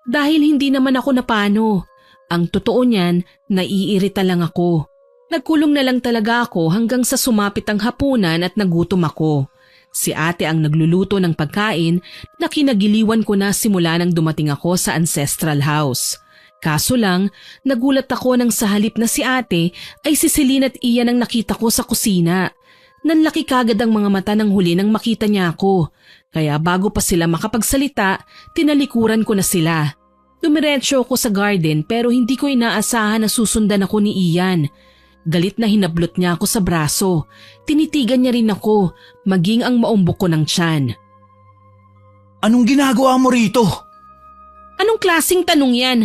Dahil hindi naman ako napano. Ang totoo niyan, naiirita lang ako. Nagkulong na lang talaga ako hanggang sa sumapit ang hapunan at nagutom ako. Si ate ang nagluluto ng pagkain na kinagiliwan ko na simula nang dumating ako sa ancestral house. Kaso lang, nagulat ako nang sa halip na si ate ay si Celine at Ian ang nakita ko sa kusina. Nanlaki kagad ang mga mata ng huli nang makita niya ako. Kaya bago pa sila makapagsalita, tinalikuran ko na sila. Dumiretso ako sa garden pero hindi ko inaasahan na susundan ako ni Ian. Galit na hinablot niya ako sa braso. Tinitigan niya rin ako, maging ang maumbok ko ng tiyan. Anong ginagawa mo rito? Anong klaseng tanong yan?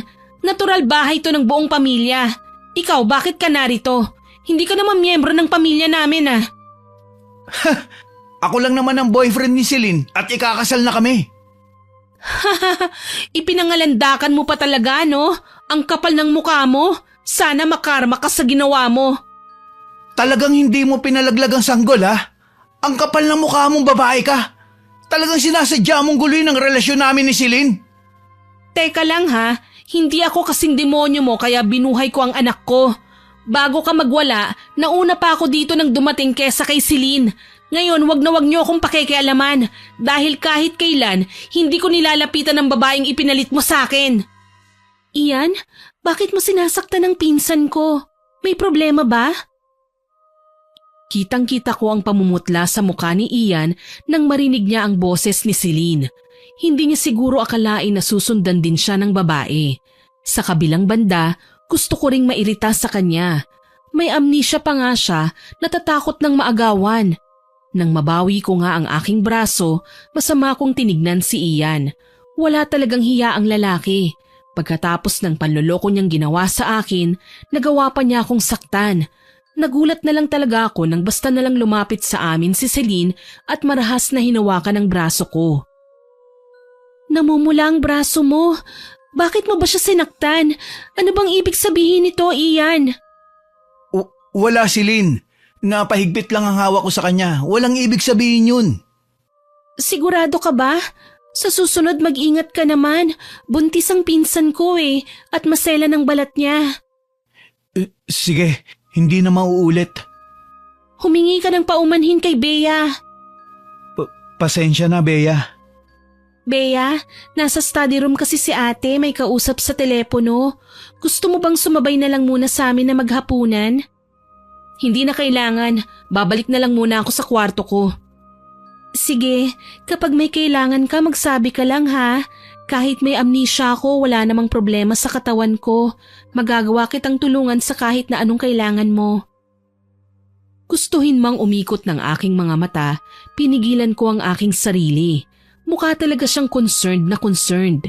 Natural bahay to ng buong pamilya. Ikaw, bakit ka narito? Hindi ka naman miyembro ng pamilya namin ah. Ako lang naman ang boyfriend ni Celine at ikakasal na kami. Ipinangalandakan mo pa talaga, no? Ang kapal ng mukha mo. Sana makarma ka sa ginawa mo. Talagang hindi mo pinalaglag ang sanggol ha? Ang kapal ng mukha mong babae ka. Talagang sinasadya mong guluhin ang relasyon namin ni Celine. Teka lang ha, hindi ako kasing demonyo mo kaya binuhay ko ang anak ko. Bago ka magwala, nauna pa ako dito nang dumating kesa kay Celine. Ngayon, wag na wag niyo akong pakikialaman dahil kahit kailan, hindi ko nilalapitan ng babaeng ipinalit mo sa akin. Ian, bakit mo sinasaktan ang pinsan ko? May problema ba? Kitang-kita ko ang pamumutla sa mukha ni Ian nang marinig niya ang boses ni Celine. Hindi niya siguro akalain na susundan din siya ng babae. Sa kabilang banda, gusto ko ring mairita sa kanya. May amnesia pa nga siya, natatakot ng maagawan. Nang mabawi ko nga ang aking braso, masama kong tinignan si Ian. Wala talagang hiya ang lalaki. Pagkatapos ng panloloko niyang ginawa sa akin, nagawa pa niya akong saktan. Nagulat na lang talaga ako nang basta na lang lumapit sa amin si Celine at marahas na hinawakan ang braso ko. Namumula ang braso mo. Bakit mo ba siya sinaktan? Ano bang ibig sabihin nito, Ian? Wala, Celine. Napahigpit lang ang hawak ko sa kanya. Walang ibig sabihin yun. Sigurado ka ba? Sa susunod mag-ingat ka naman. Buntis ang pinsan ko at masela ng balat niya. Sige, hindi na mauulit. Humingi ka ng paumanhin kay Bea. Pasensya na, Bea. Bea, nasa study room kasi si ate, may kausap sa telepono. Gusto mo bang sumabay na lang muna sa amin na maghapunan? Hindi na kailangan, babalik na lang muna ako sa kwarto ko. Sige, kapag may kailangan ka magsabi ka lang ha. Kahit may amnesia ako, wala namang problema sa katawan ko. Magagawa kitang tulungan sa kahit na anong kailangan mo. Gustuhin mang umikot ng aking mga mata, pinigilan ko ang aking sarili. Mukha talaga siyang concerned na concerned.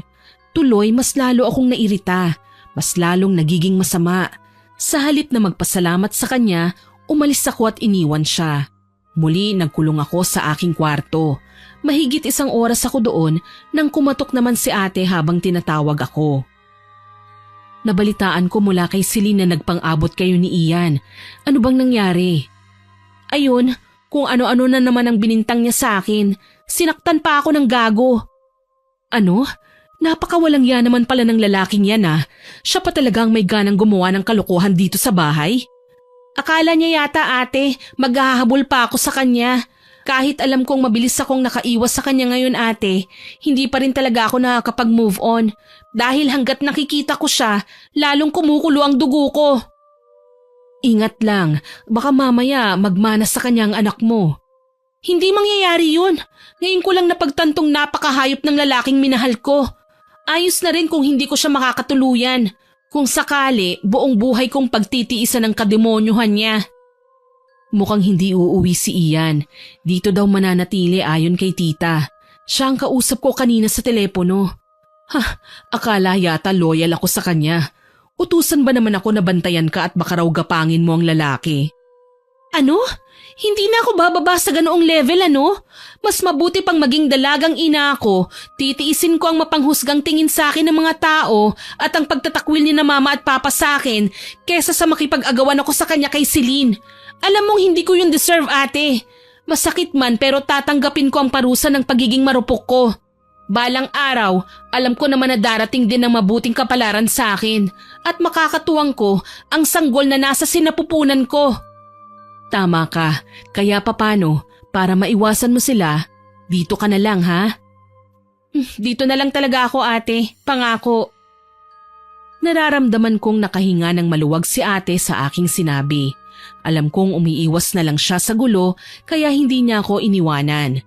Tuloy mas lalo akong nairita, mas lalong nagiging masama. Sa halip na magpasalamat sa kanya, umalis ako at iniwan siya. Muli nagkulong ako sa aking kwarto. Mahigit 1 oras ako doon nang kumatok naman si ate habang tinatawag ako. Nabalitaan ko mula kay Celine na nagpang-abot kayo ni Ian. Ano bang nangyari? Ayun, kung ano-ano na naman ang binintang niya sa akin. Sinaktan pa ako ng gago. Ano? Napakawalang yan naman pala ng lalaking yan ah. Siya pa talagang may ganang gumawa ng kalokohan dito sa bahay. Akala niya yata ate, maghahabol pa ako sa kanya. Kahit alam kong mabilis akong nakaiwas sa kanya ngayon ate, hindi pa rin talaga ako nakakapag-move on. Dahil hanggat nakikita ko siya, lalong kumukulo ang dugo ko. Ingat lang, baka mamaya magmana sa kanya ang anak mo. Hindi mangyayari yun. Ngayon ko lang napagtantong napakahayop ng lalaking minahal ko. Ayos na rin kung hindi ko siya makakatuluyan. Kung sakali, buong buhay kong pagtitiisan ng kademonyuhan niya. Mukhang hindi uuwi si Ian. Dito daw mananatili ayon kay tita. Siya ang kausap ko kanina sa telepono. Akala yata loyal ako sa kanya. Utusan ba naman ako na bantayan ka at baka raw gapangin mo ang lalaki? Ano? Hindi na ako bababa sa ganoong level ano? Mas mabuti pang maging dalagang ina ako, titiisin ko ang mapanghusgang tingin sa akin ng mga tao at ang pagtatakwil ni na mama at papa sa akin kesa sa makipag-agawan ako sa kanya kay Celine. Alam mong hindi ko yun deserve ate. Masakit man pero tatanggapin ko ang parusa ng pagiging marupok ko. Balang araw, alam ko naman na darating din ang mabuting kapalaran sa akin at makakatuwang ko ang sanggol na nasa sinapupunan ko. Tama ka, kaya papano, para maiwasan mo sila, dito ka na lang ha? Dito na lang talaga ako ate, pangako. Nararamdaman kong nakahinga ng maluwag si ate sa aking sinabi. Alam kong umiiwas na lang siya sa gulo kaya hindi niya ako iniwanan.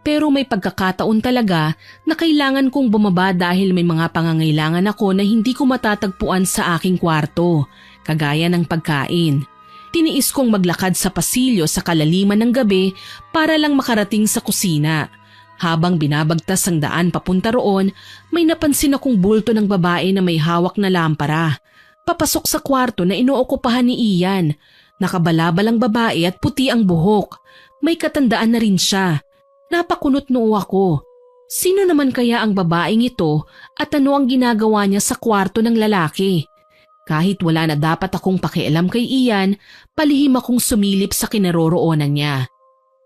Pero may pagkakataon talaga na kailangan kong bumaba dahil may mga pangangailangan ako na hindi ko matatagpuan sa aking kwarto, kagaya ng pagkain. Tiniis kong maglakad sa pasilyo sa kalaliman ng gabi para lang makarating sa kusina. Habang binabagtas ang daan papunta roon, may napansin akong bulto ng babae na may hawak na lampara. Papasok sa kwarto na inookupahan ni Ian. Nakabalabalang babae at puti ang buhok. May katandaan na rin siya. Napakunot noo ako. Sino naman kaya ang babaeng ito at ano ang ginagawa niya sa kwarto ng lalaki? Kahit wala na dapat akong pakialam kay Ian, palihim akong sumilip sa kinaroroonan niya.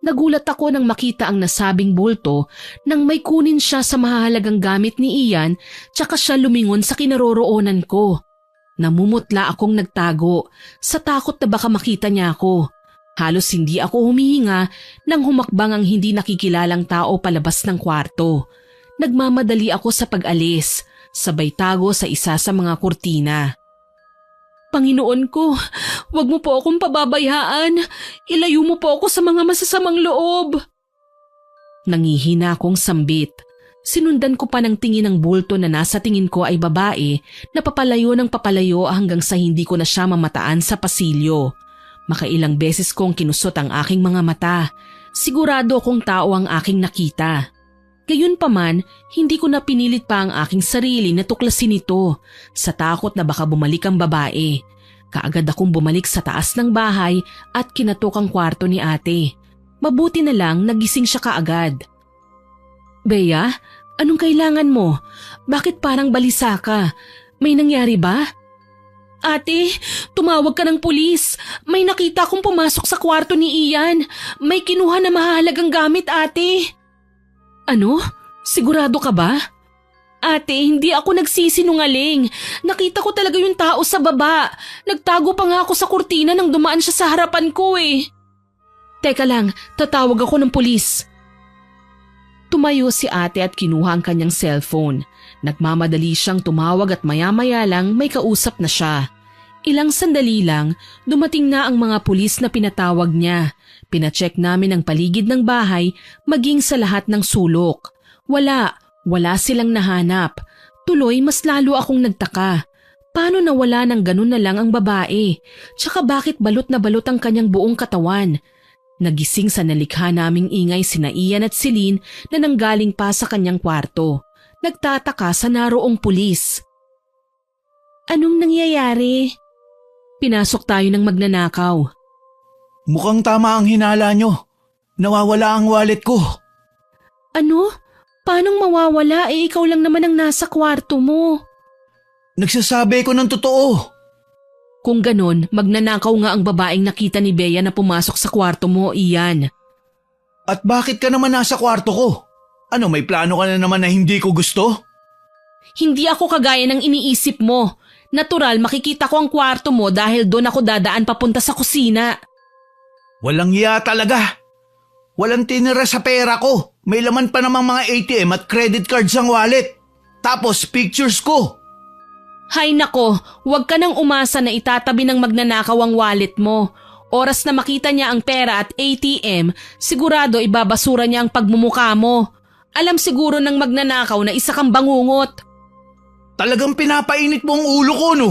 Nagulat ako nang makita ang nasabing bulto nang may kunin siya sa mahalagang gamit ni Ian tsaka siya lumingon sa kinaroroonan ko. Namumutla akong nagtago sa takot na baka makita niya ako. Halos hindi ako humihinga nang humakbang ang hindi nakikilalang tao palabas ng kwarto. Nagmamadali ako sa pag-alis, sabay tago sa isa sa mga kurtina. Panginoon ko, wag mo po akong pababayaan. Ilayo mo po ako sa mga masasamang loob. Nangihina akong sambit. Sinundan ko pa ng tingin ng bulto na nasa tingin ko ay babae na papalayo ng papalayo hanggang sa hindi ko na siya mamataan sa pasilyo. Makailang beses kong kinusot ang aking mga mata. Sigurado akong tao ang aking nakita. Gayunpaman, hindi ko na pinilit pa ang aking sarili na tuklasin ito sa takot na baka bumalik ang babae. Kaagad akong bumalik sa taas ng bahay at kinatok ang kwarto ni ate. Mabuti na lang nagising siya kaagad. Bea, anong kailangan mo? Bakit parang balisa ka? May nangyari ba? Ate, tumawag ka ng pulis. May nakita akong pumasok sa kwarto ni Ian. May kinuha na mahalagang gamit, ate. Ano? Sigurado ka ba? Ate, hindi ako nagsisinungaling. Nakita ko talaga yung tao sa baba. Nagtago pa nga ako sa kurtina nang dumaan siya sa harapan ko eh. Teka lang, tatawag ako ng pulis. Tumayo si ate at kinuha ang kanyang cellphone. Nagmamadali siyang tumawag at maya-maya lang may kausap na siya. Ilang sandali lang, dumating na ang mga pulis na pinatawag niya. Pinacheck namin ang paligid ng bahay maging sa lahat ng sulok. Wala silang nahanap. Tuloy mas lalo akong nagtaka. Paano nawala ng ganun na lang ang babae? Tsaka bakit balot na balot ang kanyang buong katawan? Nagising sa nalikha naming ingay sina Ian at Celine na nanggaling pa sa kanyang kwarto. Nagtataka sa naroong pulis. Anong nangyayari? Pinasok tayo ng magnanakaw. Mukhang tama ang hinala nyo. Nawawala ang wallet ko. Ano? Paanong mawawala ikaw lang naman ang nasa kwarto mo? Nagsasabi ko ng totoo. Kung ganon, magnanakaw nga ang babaeng nakita ni Bea na pumasok sa kwarto mo, Ian. At bakit ka naman nasa kwarto ko? Ano, may plano ka na naman na hindi ko gusto? Hindi ako kagaya ng iniisip mo. Natural, makikita ko ang kwarto mo dahil doon ako dadaan papunta sa kusina. Walang iya talaga. Walang tinira sa pera ko. May laman pa namang mga ATM at credit cards ang wallet. Tapos pictures ko. Hay nako, huwag ka nang umasa na itatabi ng magnanakaw ang wallet mo. Oras na makita niya ang pera at ATM, sigurado ibabasura niya ang pagmumukha mo. Alam siguro ng magnanakaw na isa kang bangungot. Talagang pinapainit mo ang ulo ko, no?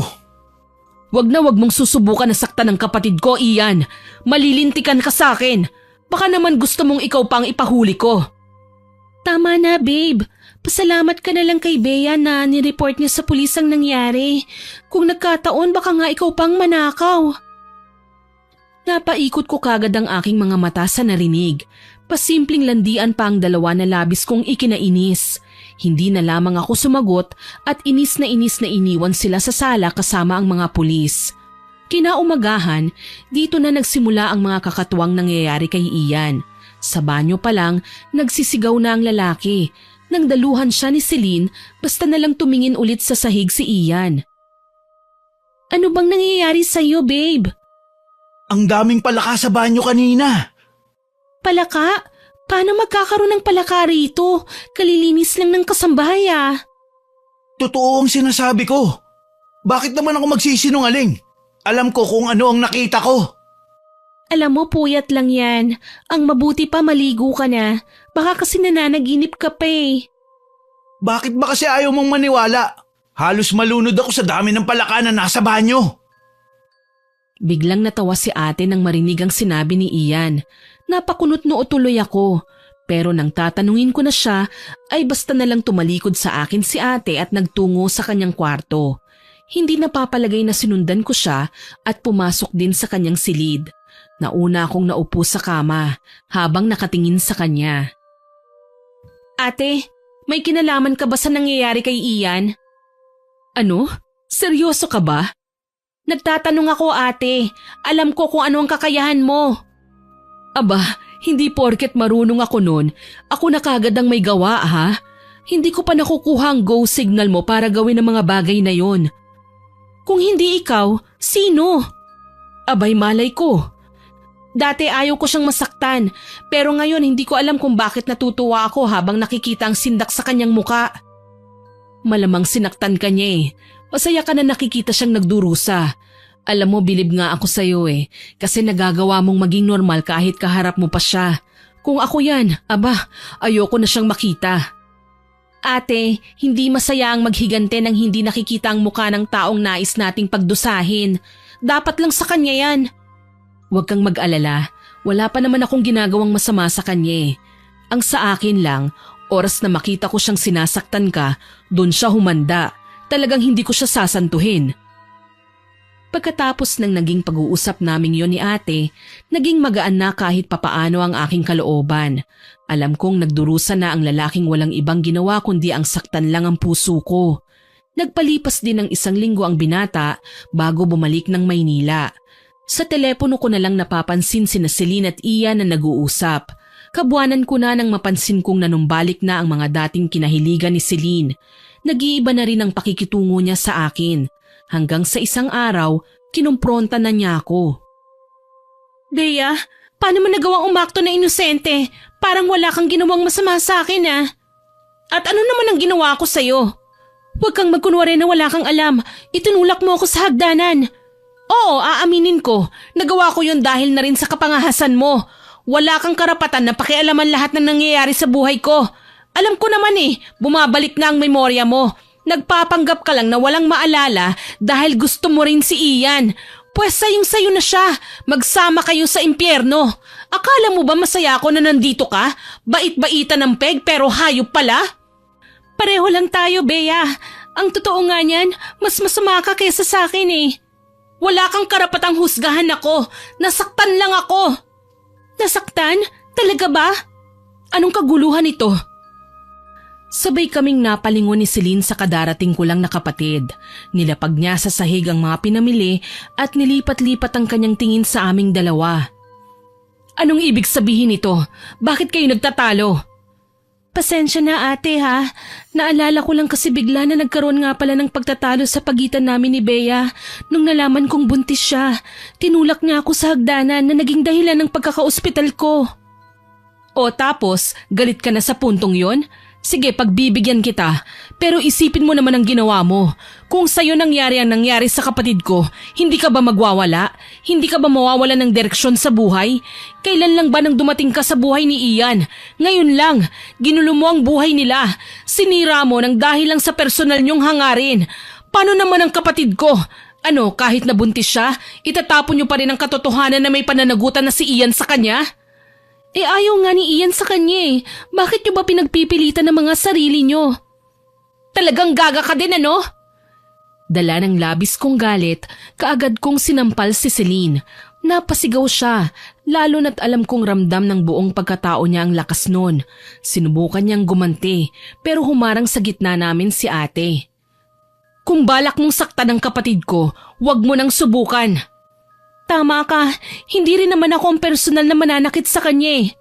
Wag mong susubukan na saktan ng kapatid ko, Ian. Malilintikan ka sa akin. Baka naman gusto mong ikaw pang ipahuli ko. Tama na, babe. Pasalamat ka na lang kay Bea na nireport niya sa pulis ang nangyari. Kung nagkataon, baka nga ikaw pang manakaw. Napaikot ko kagad ang aking mga mata sa narinig. Pasimpleng landian pa ang dalawa na labis kong ikinainis. Hindi na lamang ako sumagot at inis na iniwan sila sa sala kasama ang mga pulis. Kinaumagahan, dito na nagsimula ang mga kakatuwang nangyayari kay Ian. Sa banyo pa lang, nagsisigaw na ang lalaki. Nang daluhan siya ni Celine, basta na lang tumingin ulit sa sahig si Ian. Ano bang nangyayari sa'yo, babe? Ang daming palaka sa banyo kanina. Palaka? Paano magkakaroon ng palaka rito? Kalilinis lang ng kasambaya. Totoo ang sinasabi ko. Bakit naman ako magsisinungaling? Alam ko kung ano ang nakita ko. Alam mo, puyat lang yan. Ang mabuti pa maligo ka na. Baka kasi nananaginip ka pa eh. Bakit ba kasi ayaw mong maniwala? Halos malunod ako sa dami ng palaka na nasa banyo. Biglang natawa si ate nang marinig ang sinabi ni Ian. Napakunot noo tuloy ako. Pero nang tatanungin ko na siya, ay basta na lang tumalikod sa akin si ate at nagtungo sa kanyang kwarto. Hindi napapalagay na sinundan ko siya at pumasok din sa kanyang silid. Nauna akong naupo sa kama habang nakatingin sa kanya. Ate, may kinalaman ka ba sa nangyayari kay Ian? Ano? Seryoso ka ba? Nagtatanong ako ate, alam ko kung ano ang kakayahan mo. Aba, hindi porket marunong ako nun, ako na kagad ang may gawa ha? Hindi ko pa nakukuha ang go signal mo para gawin ang mga bagay na yon. Kung hindi ikaw, sino? Abay malay ko. Dati ayaw ko siyang masaktan, pero ngayon hindi ko alam kung bakit natutuwa ako habang nakikita ang sindak sa kanyang muka. Malamang sinaktan ka niya eh. Masaya ka na nakikita siyang nagdurusa. Alam mo, bilib nga ako sa'yo eh, kasi nagagawa mong maging normal kahit kaharap mo pa siya. Kung ako yan, aba, ayoko na siyang makita. Ate, hindi masaya ang maghigante nang hindi nakikita ang muka ng taong nais nating pagdusahin. Dapat lang sa kanya yan. Huwag kang mag-alala, wala pa naman akong ginagawang masama sa kanya eh. Ang sa akin lang, oras na makita ko siyang sinasaktan ka, doon siya humanda. Talagang hindi ko siya sasantuhin. Pagkatapos ng naging pag-uusap naming yon ni ate, naging magaan na kahit papaano ang aking kalooban. Alam kong nagdurusa na ang lalaking walang ibang ginawa kundi ang saktan lang ang puso ko. Nagpalipas din ng 1 linggo ang binata bago bumalik ng Maynila. Sa telepono ko na lang napapansin sina Celine at Ian na nag-uusap. Kabuanan ko na nang mapansin kong nanumbalik na ang mga dating kinahiligan ni Celine. Nag-iiba na rin ang pakikitungo niya sa akin. Hanggang sa isang araw, kinumpronta na niya ako. Bea, paano mo nagawang umakto na inosente? Parang wala kang ginawang masama sa akin ah. At ano naman ang ginawa ko sa'yo? Huwag kang magkunwari na wala kang alam. Itinulak mo ako sa hagdanan. Oo, aaminin ko. Nagawa ko yun dahil na rin sa kapangahasan mo. Wala kang karapatan na pakialaman lahat ng nangyayari sa buhay ko. Alam ko naman eh, bumabalik na ang memorya mo. Nagpapanggap ka lang na walang maalala dahil gusto mo rin si Ian. Pwes sayong-sayo na siya. Magsama kayo sa impyerno. Akala mo ba masaya ako na nandito ka? Bait-baita ng peg pero hayop pala? Pareho lang tayo, Bea. Ang totoo nga niyan, mas masama ka kaysa sa akin eh. Wala kang karapatang husgahan ako. Nasaktan lang ako. Nasaktan? Talaga ba? Anong kaguluhan ito? Sabay kaming napalingon ni Celine sa kadarating ko lang na kapatid. Nilapag niya sa sahig ang mga pinamili at nilipat-lipat ang kanyang tingin sa aming dalawa. Anong ibig sabihin nito? Bakit kayo nagtatalo? Pasensya na ate ha. Naalala ko lang kasi bigla na nagkaroon nga pala ng pagtatalo sa pagitan namin ni Bea. Nung nalaman kong buntis siya, tinulak niya ako sa hagdanan na naging dahilan ng pagkaka-ospital ko. O tapos, galit ka na sa puntong yon? Sige, pagbibigyan kita. Pero isipin mo naman ang ginawa mo. Kung sa'yo nangyari ang nangyari sa kapatid ko, hindi ka ba magwawala? Hindi ka ba mawawala ng direksyon sa buhay? Kailan lang ba nang dumating ka sa buhay ni Ian? Ngayon lang, ginulo mo ang buhay nila. Sinira mo nang dahil lang sa personal niyong hangarin. Paano naman ang kapatid ko? Ano, kahit nabuntis siya, itatapon niyo pa rin ang katotohanan na may pananagutan na si Ian sa kanya? Ayaw nga ni Ian sa kanya eh. Bakit niyo ba pinagpipilitan ng mga sarili niyo? Talagang gaga ka din ano? Dala ng labis kong galit, kaagad kong sinampal si Celine. Napasigaw siya, lalo na't alam kong ramdam ng buong pagkatao niya ang lakas nun. Sinubukan niyang gumanti, pero humarang sa gitna namin si ate. Kung balak mong saktan ang kapatid ko, huwag mo nang subukan. Tama ka, hindi rin naman ako ang personal na mananakit sa kanya eh.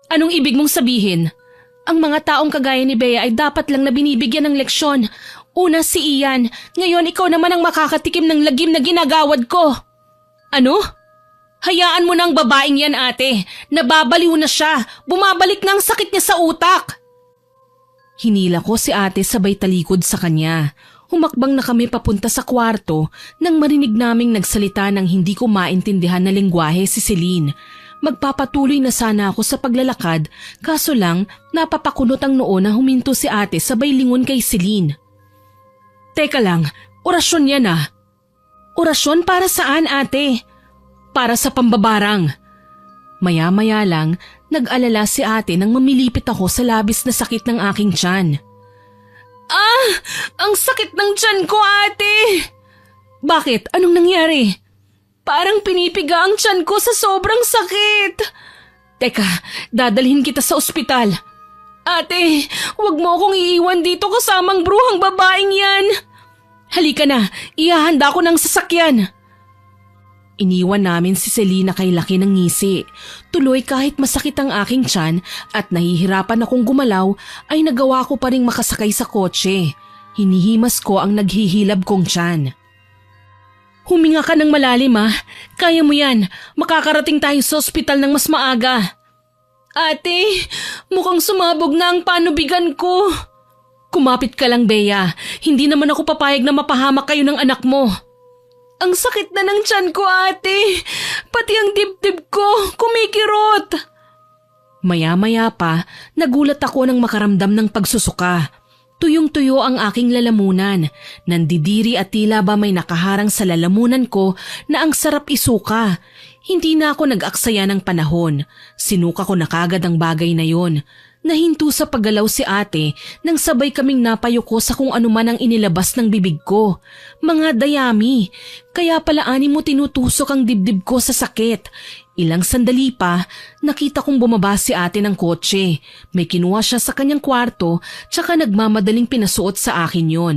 Anong ibig mong sabihin? Ang mga taong kagaya ni Bea ay dapat lang na binibigyan ng leksyon. Una si Ian, ngayon ikaw naman ang makakatikim ng lagim na ginagawad ko. Ano? Hayaan mo na ang babaeng yan ate, nababaliw na siya, bumabalik na ang sakit niya sa utak. Hinila ko si ate sabay talikod sa kanya. Humakbang na kami papunta sa kwarto nang marinig naming nagsalita ng hindi ko maintindihan na lengguwahe si Celine. Magpapatuloy na sana ako sa paglalakad, kaso lang napapakunot ang noo na huminto si ate sabay lingon kay Celine. Teka lang, orasyon yan ah. Orasyon para saan ate? Para sa pambabarang. Maya-maya lang, nag-alala si ate nang mamilipit ako sa labis na sakit ng aking tiyan. Ah! Ang sakit ng tiyan ko, ate! Bakit? Anong nangyari? Parang pinipiga ang tiyan ko sa sobrang sakit. Teka, dadalhin kita sa ospital. Ate, huwag mo akong iiwan dito kasamang bruhang babaeng yan. Halika na, ihahanda ko ng sasakyan. Iniwan namin si Selena kay laki ng ngisi. Tuloy kahit masakit ang aking tiyan at nahihirapan akong gumalaw ay nagawa ko pa ring makasakay sa kotse. Hinihimas ko ang naghihilab kong tiyan. Huminga ka ng malalim ha. Kaya mo yan. Makakarating tayo sa ospital ng mas maaga. Ate, mukhang sumabog na ang panubigan ko. Kumapit ka lang, Bea. Hindi naman ako papayag na mapahamak kayo ng anak mo. Ang sakit na ng tiyan ko, ate. Pati ang dibdib ko, kumikirot. Maya-maya pa, nagulat ako nang makaramdam ng pagsusuka. Tuyong-tuyo ang aking lalamunan. Nandidiri at tila ba may nakaharang sa lalamunan ko na ang sarap isuka. Hindi na ako nag-aksaya ng panahon. Sinuka ko na kagad ang bagay na yon. Nahinto sa paggalaw si ate nang sabay kaming napayuko sa kung ano man ang inilabas ng bibig ko. Mga dayami, kaya pala ani mo tinutusok ang dibdib ko sa sakit. Ilang sandali pa, nakita kong bumaba si ate ng kotse. May kinuha siya sa kanyang kwarto tsaka nagmamadaling pinasuot sa akin yon.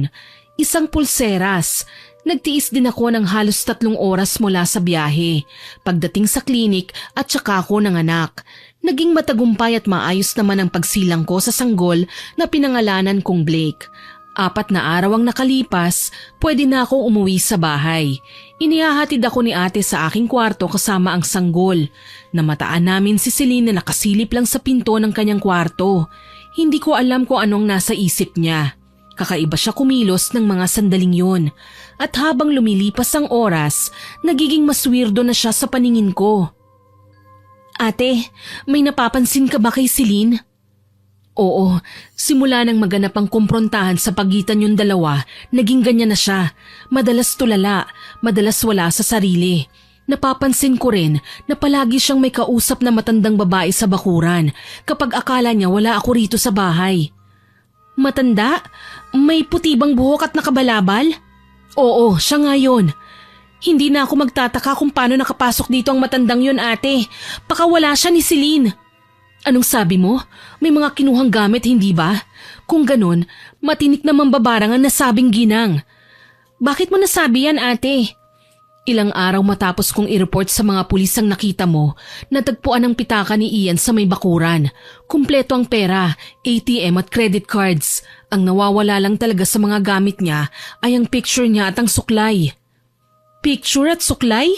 Isang pulseras. Nagtiis din ako ng halos 3 oras mula sa biyahe. Pagdating sa klinik at tsaka ako nanganak. Naging matagumpay at maayos naman ang pagsilang ko sa sanggol na pinangalanan kong Blake. 4 na araw ang nakalipas, pwede na akong umuwi sa bahay. Inihahatid ako ni ate sa aking kwarto kasama ang sanggol. Namataan namin si Celine na nakasilip lang sa pinto ng kanyang kwarto. Hindi ko alam kung anong nasa isip niya. Kakaiba siya kumilos ng mga sandaling yun. At habang lumilipas ang oras, nagiging mas weirdo na siya sa paningin ko. Ate, may napapansin ka ba kay Celine? Oo, simula nang maganap ang kumprontahan sa pagitan yung dalawa, naging ganyan na siya. Madalas tulala, madalas wala sa sarili. Napapansin ko rin na palagi siyang may kausap na matandang babae sa bakuran kapag akala niya wala ako rito sa bahay. Matanda? May puti bang buhok at nakabalabal? Oo, siya nga yun. Hindi na ako magtataka kung paano nakapasok dito ang matandang yun, ate. Baka wala siya ni Celine. Anong sabi mo? May mga kinuhang gamit, hindi ba? Kung ganun, matinik naman babarang ang nasabing ginang. Bakit mo nasabi yan, ate? Ilang araw matapos kong i-report sa mga pulis ang nakita mo, natagpuan ang pitaka ni Ian sa may bakuran. Kumpleto ang pera, ATM at credit cards. Ang nawawala lang talaga sa mga gamit niya ay ang picture niya at ang suklay. Picture at suklay?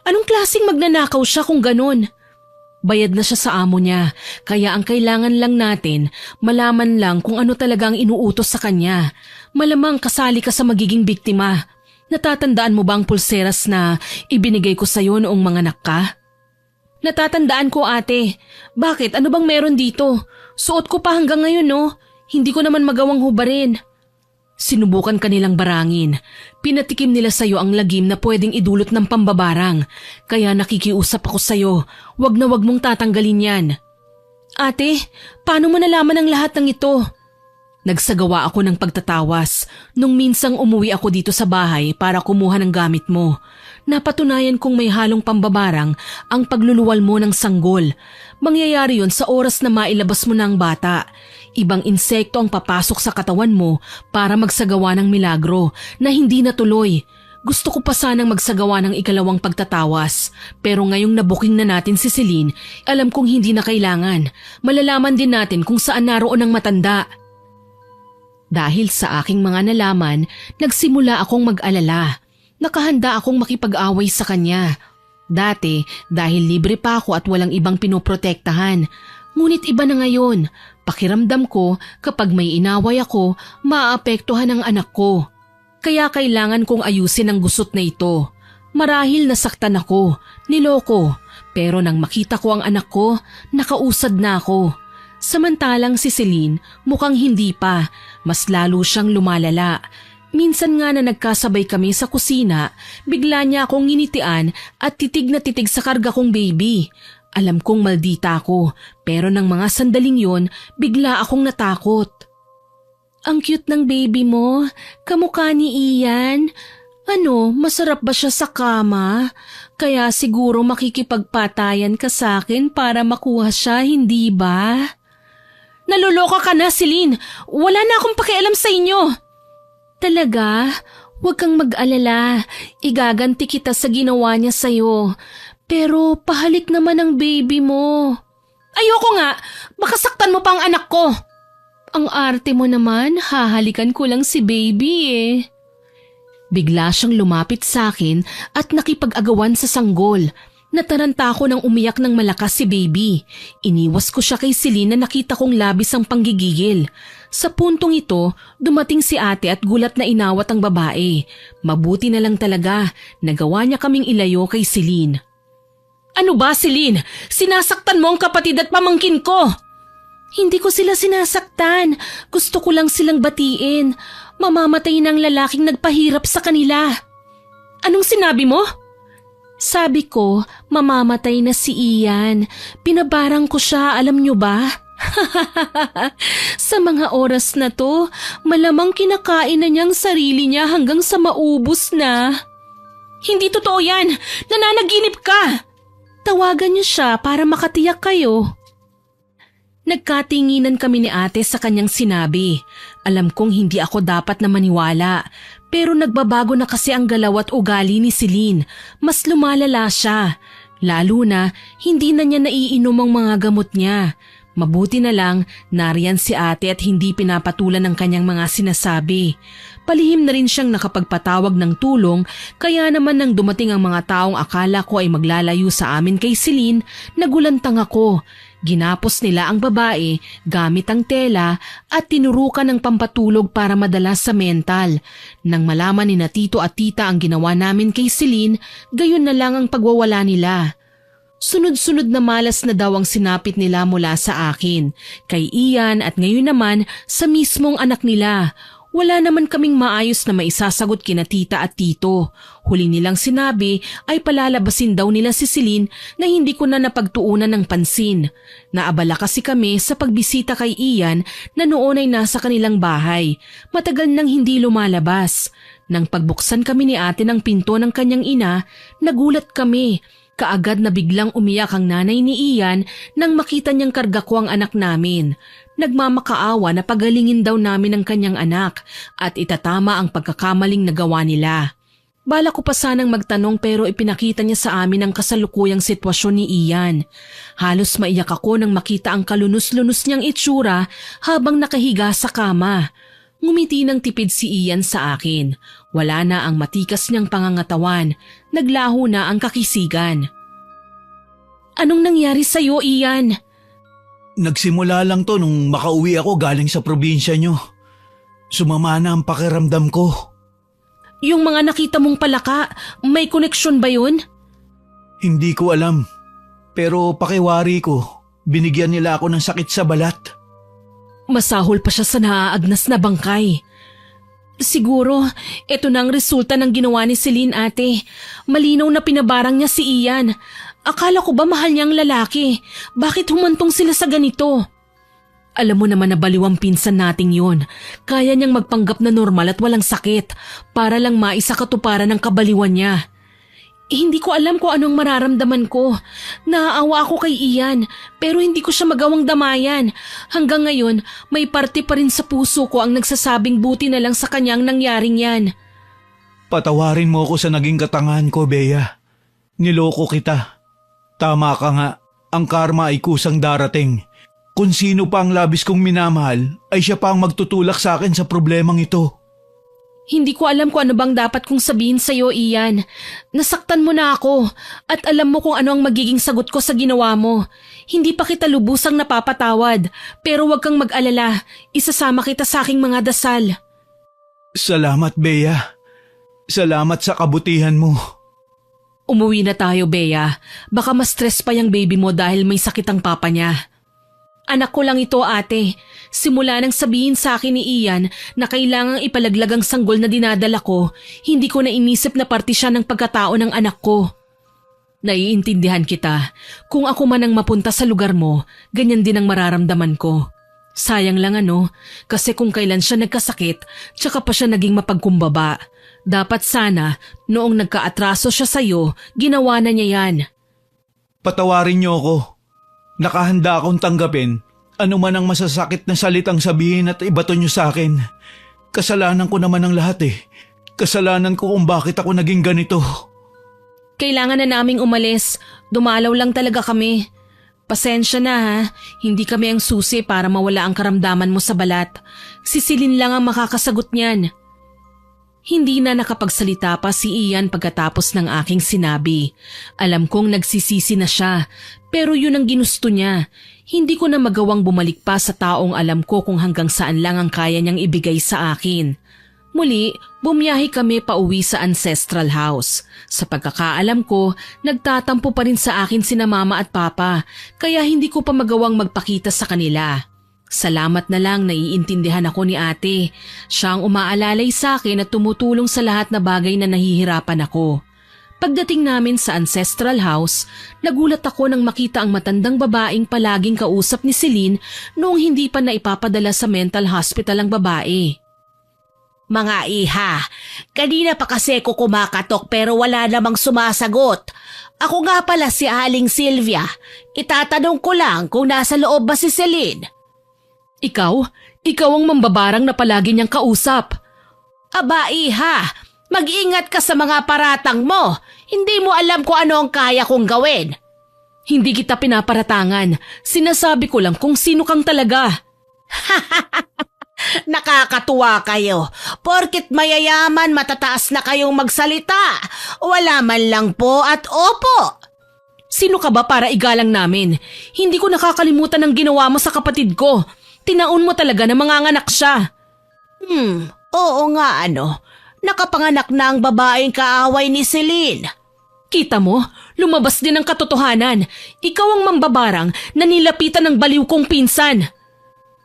Anong klaseng magnanakaw siya kung ganon? Bayad na siya sa amo niya, kaya ang kailangan lang natin, malaman lang kung ano talaga ang inuutos sa kanya. Malamang kasali ka sa magiging biktima. Natatandaan mo ba ang pulseras na ibinigay ko sa'yo noong manganak ka? Natatandaan ko, ate. Bakit? Ano bang meron dito? Suot ko pa hanggang ngayon, no? Hindi ko naman magawang hubarin. Sinubukan kanilang barangin. Pinatikim nila sa'yo ang lagim na pwedeng idulot ng pambabarang. Kaya nakikiusap ako sa'yo, wag na wag mong tatanggalin yan. Ate, paano mo nalaman ang lahat ng ito? Nagsagawa ako ng pagtatawas nung minsang umuwi ako dito sa bahay para kumuha ng gamit mo. Napatunayan kong may halong pambabarang ang pagluluwal mo ng sanggol. Mangyayari yon sa oras na mailabas mo na ang bata. Ibang insekto ang papasok sa katawan mo para magsagawa ng milagro na hindi natuloy. Gusto ko pa sanang magsagawa ng ikalawang pagtatawas. Pero ngayong nabuking na natin si Celine, alam kong hindi na kailangan. Malalaman din natin kung saan naroon ang matanda. Dahil sa aking mga nalaman, nagsimula akong mag-alala. Nakahanda akong makipag-away sa kanya. Dati, dahil libre pa ako at walang ibang pinoprotektahan. Ngunit iba na ngayon. Pakiramdam ko kapag may inaway ako, maaapektuhan ang anak ko. Kaya kailangan kong ayusin ang gusot na ito. Marahil nasaktan ako, niloko. Pero nang makita ko ang anak ko, nakausad na ako. Samantalang si Celine, mukhang hindi pa. Mas lalo siyang lumalala. Minsan nga na nagkasabay kami sa kusina, bigla niya akong nginitian at titig na titig sa karga kong baby. Alam kong maldita ako, pero ng mga sandaling yon, bigla akong natakot. Ang cute ng baby mo, kamukha ni Ian. Ano, masarap ba siya sa kama? Kaya siguro makikipagpatayan ka sa akin para makuha siya, hindi ba? Naluloka ka na, Celine. Wala na akong pakialam sa inyo. Talaga? Huwag kang mag-alala. Igaganti kita sa ginawa niya sa'yo. Pero pahalik naman ang baby mo. Ayoko nga. Baka saktan mo pa ang anak ko. Ang arte mo naman, hahalikan ko lang si baby eh. Bigla siyang lumapit sa akin at nakipag-agawan sa sanggol. Nataranta ako nang umiyak ng malakas si baby. Iniwas ko siya kay Celine na nakita kong labis ang panggigigil. Sa puntong ito, dumating si ate at gulat na inawat ang babae. Mabuti na lang talaga, nagawa niya kaming ilayo kay Celine. Ano ba, Celine? Sinasaktan mo ang kapatid at pamangkin ko! Hindi ko sila sinasaktan. Gusto ko lang silang batiin. Mamamatay ng lalaking nagpahirap sa kanila. Anong sinabi mo? Sabi ko, mamamatay na si Ian. Pinabarang ko siya, alam nyo ba? Sa mga oras na to, malamang kinakain na niyang sarili niya hanggang sa maubos na. Hindi totoo yan! Nananaginip ka! Tawagan niyo siya para makatiyak kayo. Nagkatinginan kami ni ate sa kanyang sinabi. Alam kong hindi ako dapat na maniwala. Pero nagbabago na kasi ang galaw at ugali ni Celine. Mas lumalala siya. Lalo na hindi na niya naiinom ang mga gamot niya. Mabuti na lang nariyan si ate at hindi pinapatulan ng kanyang mga sinasabi. Palihim na rin siyang nakapagpatawag ng tulong kaya naman nang dumating ang mga taong akala ko ay maglalayo sa amin kay Celine, nagulantang ako. Ginapos nila ang babae gamit ang tela at tinurukan ng pampatulog para madala sa mental. Nang malaman ni na tito at tita ang ginawa namin kay Celine, gayon na lang ang pagwawala nila. Sunod-sunod na malas na daw ang sinapit nila mula sa akin, kay Ian at ngayon naman sa mismong anak nila. Wala naman kaming maayos na maisasagot kina tita at tito. Huli nilang sinabi ay palalabasin daw nila si Celine na hindi ko na napagtuunan ng pansin. Naabala kasi kami sa pagbisita kay Ian na noon ay nasa kanilang bahay. Matagal nang hindi lumalabas. Nang pagbuksan kami ni ate ng pinto ng kanyang ina, nagulat kami. Kaagad na biglang umiyak ang nanay ni Ian nang makita niyang karga ko ang anak namin. Nagmamakaawa na pagalingin daw namin ang kanyang anak at itatama ang pagkakamaling nagawa nila. Bala ko pa sanang magtanong pero ipinakita niya sa amin ang kasalukuyang sitwasyon ni Ian. Halos maiyak ako nang makita ang kalunos-lunos niyang itsura habang nakahiga sa kama. Ngumiti ng tipid si Ian sa akin. Wala na ang matikas niyang pangangatawan. Naglaho na ang kakisigan. Anong nangyari sa'yo, Ian? Nagsimula lang to nung makauwi ako galing sa probinsya nyo. Sumama na ang pakiramdam ko. Yung mga nakita mong palaka, may koneksyon ba yun? Hindi ko alam. Pero pakiwari ko, binigyan nila ako ng sakit sa balat. Masahol pa siya sa naaagnas na bangkay. Siguro, ito na ang resulta ng ginawa ni Celine, ate. Malinaw na pinabarang niya si Ian. Akala ko ba mahal niya ang lalaki? Bakit humantong sila sa ganito? Alam mo naman na baliw ang pinsan nating yun. Kaya niyang magpanggap na normal at walang sakit para lang maisakatuparan ng kabaliwan niya. Hindi ko alam kung anong mararamdaman ko. Naaawa ako kay Ian pero hindi ko siya magawang damayan. Hanggang ngayon, may parte pa rin sa puso ko ang nagsasabing buti na lang sa kanyang nangyaring yan. Patawarin mo ako sa naging katangahan ko, Bea. Niloko kita. Tama ka nga, ang karma ay kusang darating. Kung sino pa ang labis kong minamahal, ay siya pa ang magtutulak sa akin sa problemang ito. Hindi ko alam kung ano bang dapat kong sabihin sa'yo, Ian. Nasaktan mo na ako at alam mo kung ano ang magiging sagot ko sa ginawa mo. Hindi pa kita lubusang napapatawad, pero huwag kang mag-alala. Isasama kita sa aking mga dasal. Salamat, Bea. Salamat sa kabutihan mo. Umuwi na tayo, Bea. Baka ma-stress pa yung baby mo dahil may sakit ang papa niya. Anak ko lang ito, ate. Simula nang sabihin sa akin ni Ian na kailangang ipalaglag ang sanggol na dinadala ko, hindi ko na inisip na parte siya ng pagkatao ng anak ko. Naiintindihan kita. Kung ako man ang mapunta sa lugar mo, ganyan din ang mararamdaman ko. Sayang lang kasi kung kailan siya nagkasakit, tsaka pa siya naging mapagkumbaba. Dapat sana, noong nagkaatraso siya sa'yo, ginawa na niya yan. Patawarin niyo ako. Nakahanda akong tanggapin ano man ang masasakit na salitang sabihin at ibato niyo sa akin. Kasalanan ko naman ang lahat eh. Kasalanan ko kung bakit ako naging ganito. Kailangan na naming umalis. Dumalaw lang talaga kami. Pasensya na ha. Hindi kami ang susi para mawala ang karamdaman mo sa balat. Si Celine lang ang makakasagot niyan. Hindi na nakapagsalita pa si Ian pagkatapos ng aking sinabi. Alam kong nagsisisi na siya, pero yun ang ginusto niya. Hindi ko na magawang bumalik pa sa taong alam ko kung hanggang saan lang ang kaya niyang ibigay sa akin. Muli, bumiyahe kami pauwi sa ancestral house. Sa pagkakaalam ko, nagtatampo pa rin sa akin sina mama at papa, kaya hindi ko pa magawang magpakita sa kanila. Salamat na lang naiintindihan ako ni ate. Siya ang umaalalay sa akin at tumutulong sa lahat na bagay na nahihirapan ako. Pagdating namin sa ancestral house, nagulat ako nang makita ang matandang babaeng palaging kausap ni Celine noong hindi pa naipapadala sa mental hospital ang babae. Mga iha, kanina pa kasi ko kumakatok pero wala namang sumasagot. Ako nga pala si Aling Sylvia. Itatanong ko lang kung nasa loob ba si Celine. Ikaw? Ikaw ang mambabarang na palagi niyang kausap. Aba iha, mag-ingat ka sa mga paratang mo. Hindi mo alam kung ano ang kaya kong gawin. Hindi kita pinaparatangan. Sinasabi ko lang kung sino kang talaga. Nakakatuwa kayo. Porkit mayayaman matataas na kayong magsalita. Wala man lang po at opo. Sino ka ba para igalang namin? Hindi ko nakakalimutan ang ginawa mo sa kapatid ko. Tinaon mo talaga na manganganak siya. Oo nga Nakapanganak na ang babaeng kaaway ni Celine. Kita mo, lumabas din ang katotohanan. Ikaw ang mambabarang na nilapitan ng baliw kong pinsan.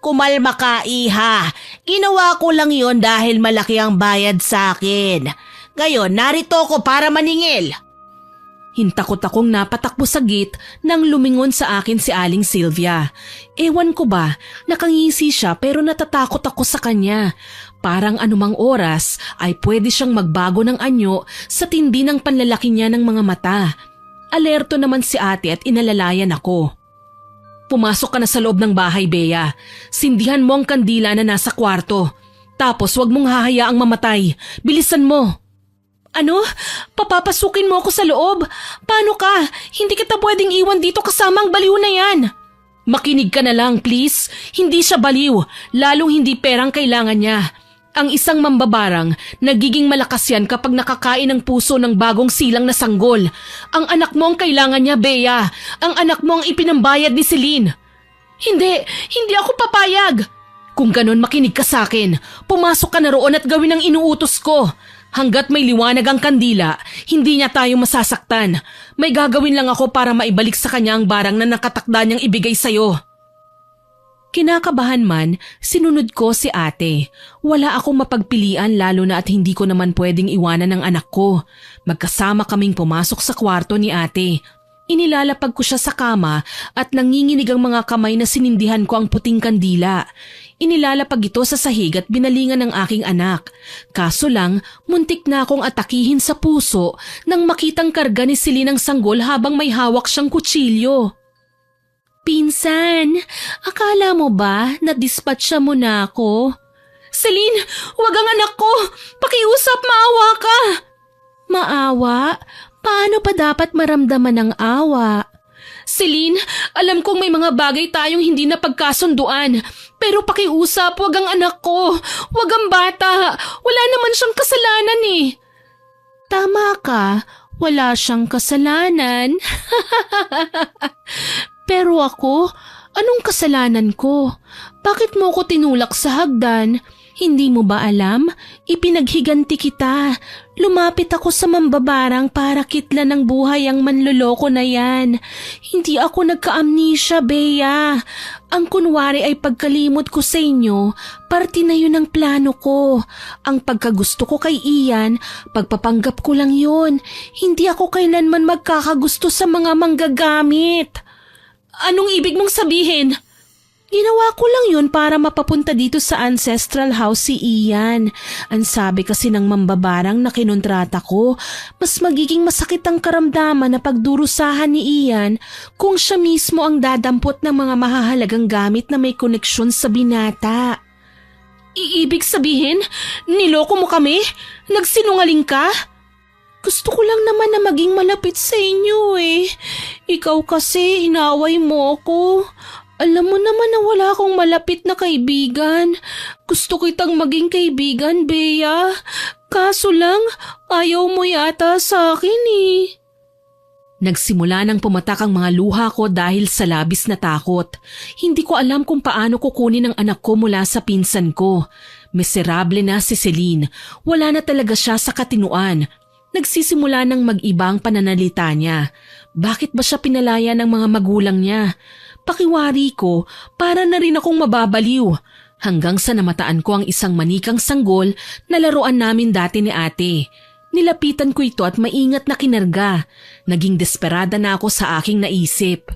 Kumalma ka, iha. Ginawa ko lang yon dahil malaki ang bayad sa akin. Ngayon, narito ko para maningil. Hintakot akong napatakbo sa gate nang lumingon sa akin si Aling Sylvia. Ewan ko ba, nakangisi siya pero natatakot ako sa kanya. Parang anumang oras ay pwede siyang magbago ng anyo sa tindi ng panlalaki niya ng mga mata. Alerto naman si ate at inalalayan ako. Pumasok ka na sa loob ng bahay, Bea. Sindihan mo ang kandila na nasa kwarto. Tapos wag mong hahayaang mamatay. Bilisan mo. Ano? Papapasukin mo ako sa loob? Paano ka? Hindi kita pwedeng iwan dito kasama ang baliw na yan. Makinig ka na lang, please. Hindi siya baliw. Lalong hindi perang kailangan niya. Ang isang mambabarang, nagiging malakas yan kapag nakakain ng puso ng bagong silang na sanggol. Ang anak mo ang kailangan niya, Bea. Ang anak mo ang ipinambayad ni Celine. Hindi ako papayag. Kung ganon, makinig ka sa akin. Pumasok ka na roon at gawin ang inuutos ko. Hanggat may liwanag ang kandila, hindi niya tayo masasaktan. May gagawin lang ako para maibalik sa kanya ang barang na nakatakda niyang ibigay sa'yo. Kinakabahan man, sinunod ko si ate. Wala akong mapagpilian lalo na at hindi ko naman pwedeng iwanan ng anak ko. Magkasama kaming pumasok sa kwarto ni ate. Inilalapag ko siya sa kama at nanginginig ang mga kamay na sinindihan ko ang puting kandila. Inilalapag ito sa sahig at binalingan ng aking anak. Kaso lang, muntik na akong atakihin sa puso nang makitang karga ni Celine ang sanggol habang may hawak siyang kutsilyo. Pinsan, akala mo ba na-dispatcha mo na ako? Celine, wag ang anak ko! Pakiusap, maawa ka! Maawa? Paano pa dapat maramdaman ng awa? Celine, alam kong may mga bagay tayong hindi napagkasunduan. Pero pakiusap, wag ang anak ko. Wag ang bata. Wala naman siyang kasalanan eh. Tama ka, wala siyang kasalanan. Pero ako, anong kasalanan ko? Bakit mo ko tinulak sa hagdan? Hindi mo ba alam? Ipinaghiganti kita. Lumapit ako sa mambabarang para kitlan ng buhay ang manloloko na yan. Hindi ako nagka-amnesia, Bea. Ang kunwari ay pagkalimot ko sa inyo, parte na yun ang plano ko. Ang pagkagusto ko kay Ian, pagpapanggap ko lang yun. Hindi ako kailanman magkakagusto sa mga manggagamit. Anong ibig mong sabihin? Ginawa ko lang yun para mapapunta dito sa ancestral house si Ian. Ang sabi kasi ng mambabarang na kinontrata ko, mas magiging masakit ang karamdaman na pagdurusahan ni Ian kung siya mismo ang dadampot ng mga mahahalagang gamit na may koneksyon sa binata. Iibig sabihin, niloko mo kami? Nagsinungaling ka? Gusto ko lang naman na maging malapit sa inyo eh. Ikaw kasi inaway mo ako. Alam mo naman na wala akong malapit na kaibigan. Gusto kitang maging kaibigan, Bea. Kaso lang, ayaw mo yata sa akin eh. Nagsimula nang pumatak ang mga luha ko dahil sa labis na takot. Hindi ko alam kung paano kukunin ang anak ko mula sa pinsan ko. Miserable na si Celine. Wala na talaga siya sa katinuan. Nagsisimula ng mag-iba ang pananalita niya. Bakit ba siya pinalaya ng mga magulang niya? Pakiwari ko, para na rin akong mababaliw. Hanggang sa namataan ko ang isang manikang sanggol na laruan namin dati ni ate. Nilapitan ko ito at maingat na kinarga. Naging desperada na ako sa aking naisip.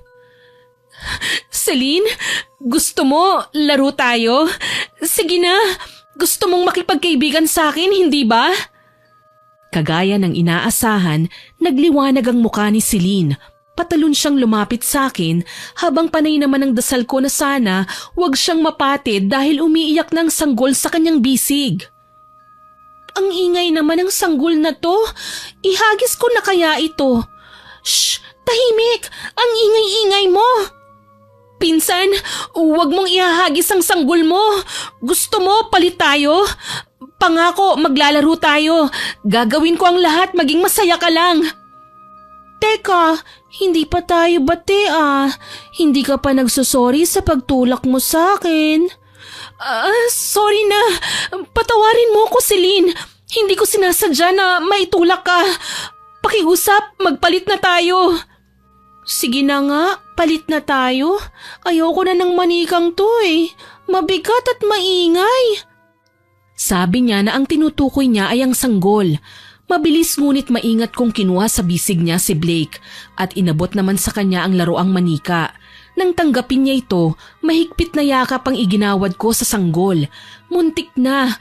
Celine, gusto mo laro tayo? Sige na, gusto mong makipagkaibigan sa akin, hindi ba? Kagaya ng inaasahan, nagliwanag ang mukha ni Celine. Patalon siyang lumapit sa akin habang panay naman ang dasal ko na sana wag siyang mapatid dahil umiiyak ng sanggol sa kanyang bisig. Ang ingay naman ng sanggol na to. Ihagis ko na kaya ito. Shh! Tahimik! Ang ingay-ingay mo! Pinsan, huwag mong ihahagis ang sanggol mo. Gusto mo palit tayo? Pangako, maglalaro tayo. Gagawin ko ang lahat, maging masaya ka lang. Teka, hindi pa tayo bati ah. Hindi ka pa nagsusorry sa pagtulak mo sa akin. Sorry na. Patawarin mo ko, Celine. Hindi ko sinasadya na maitulak ka. Pakiusap, magpalit na tayo. Sige na nga, palit na tayo. Ayoko na ng manikang to eh. Mabigat at maingay. Sabi niya na ang tinutukoy niya ay ang sanggol. Mabilis ngunit maingat kong kinuha sa bisig niya si Blake at inabot naman sa kanya ang laruang manika. Nang tanggapin niya ito, mahigpit na yakap ang iginawad ko sa sanggol. Muntik na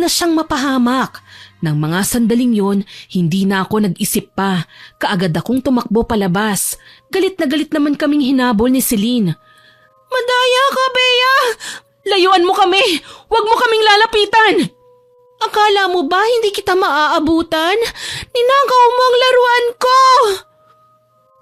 siyang mapahamak. Nang mga sandaling yon, hindi na ako nag-isip pa. Kaagad akong tumakbo palabas. Galit na galit naman kaming hinabol ni Celine. Madaya ka, Bea! Layuan mo kami! Huwag mo kaming lalapitan! Akala mo ba hindi kita maaabutan? Ninakaw mo ang laruan ko!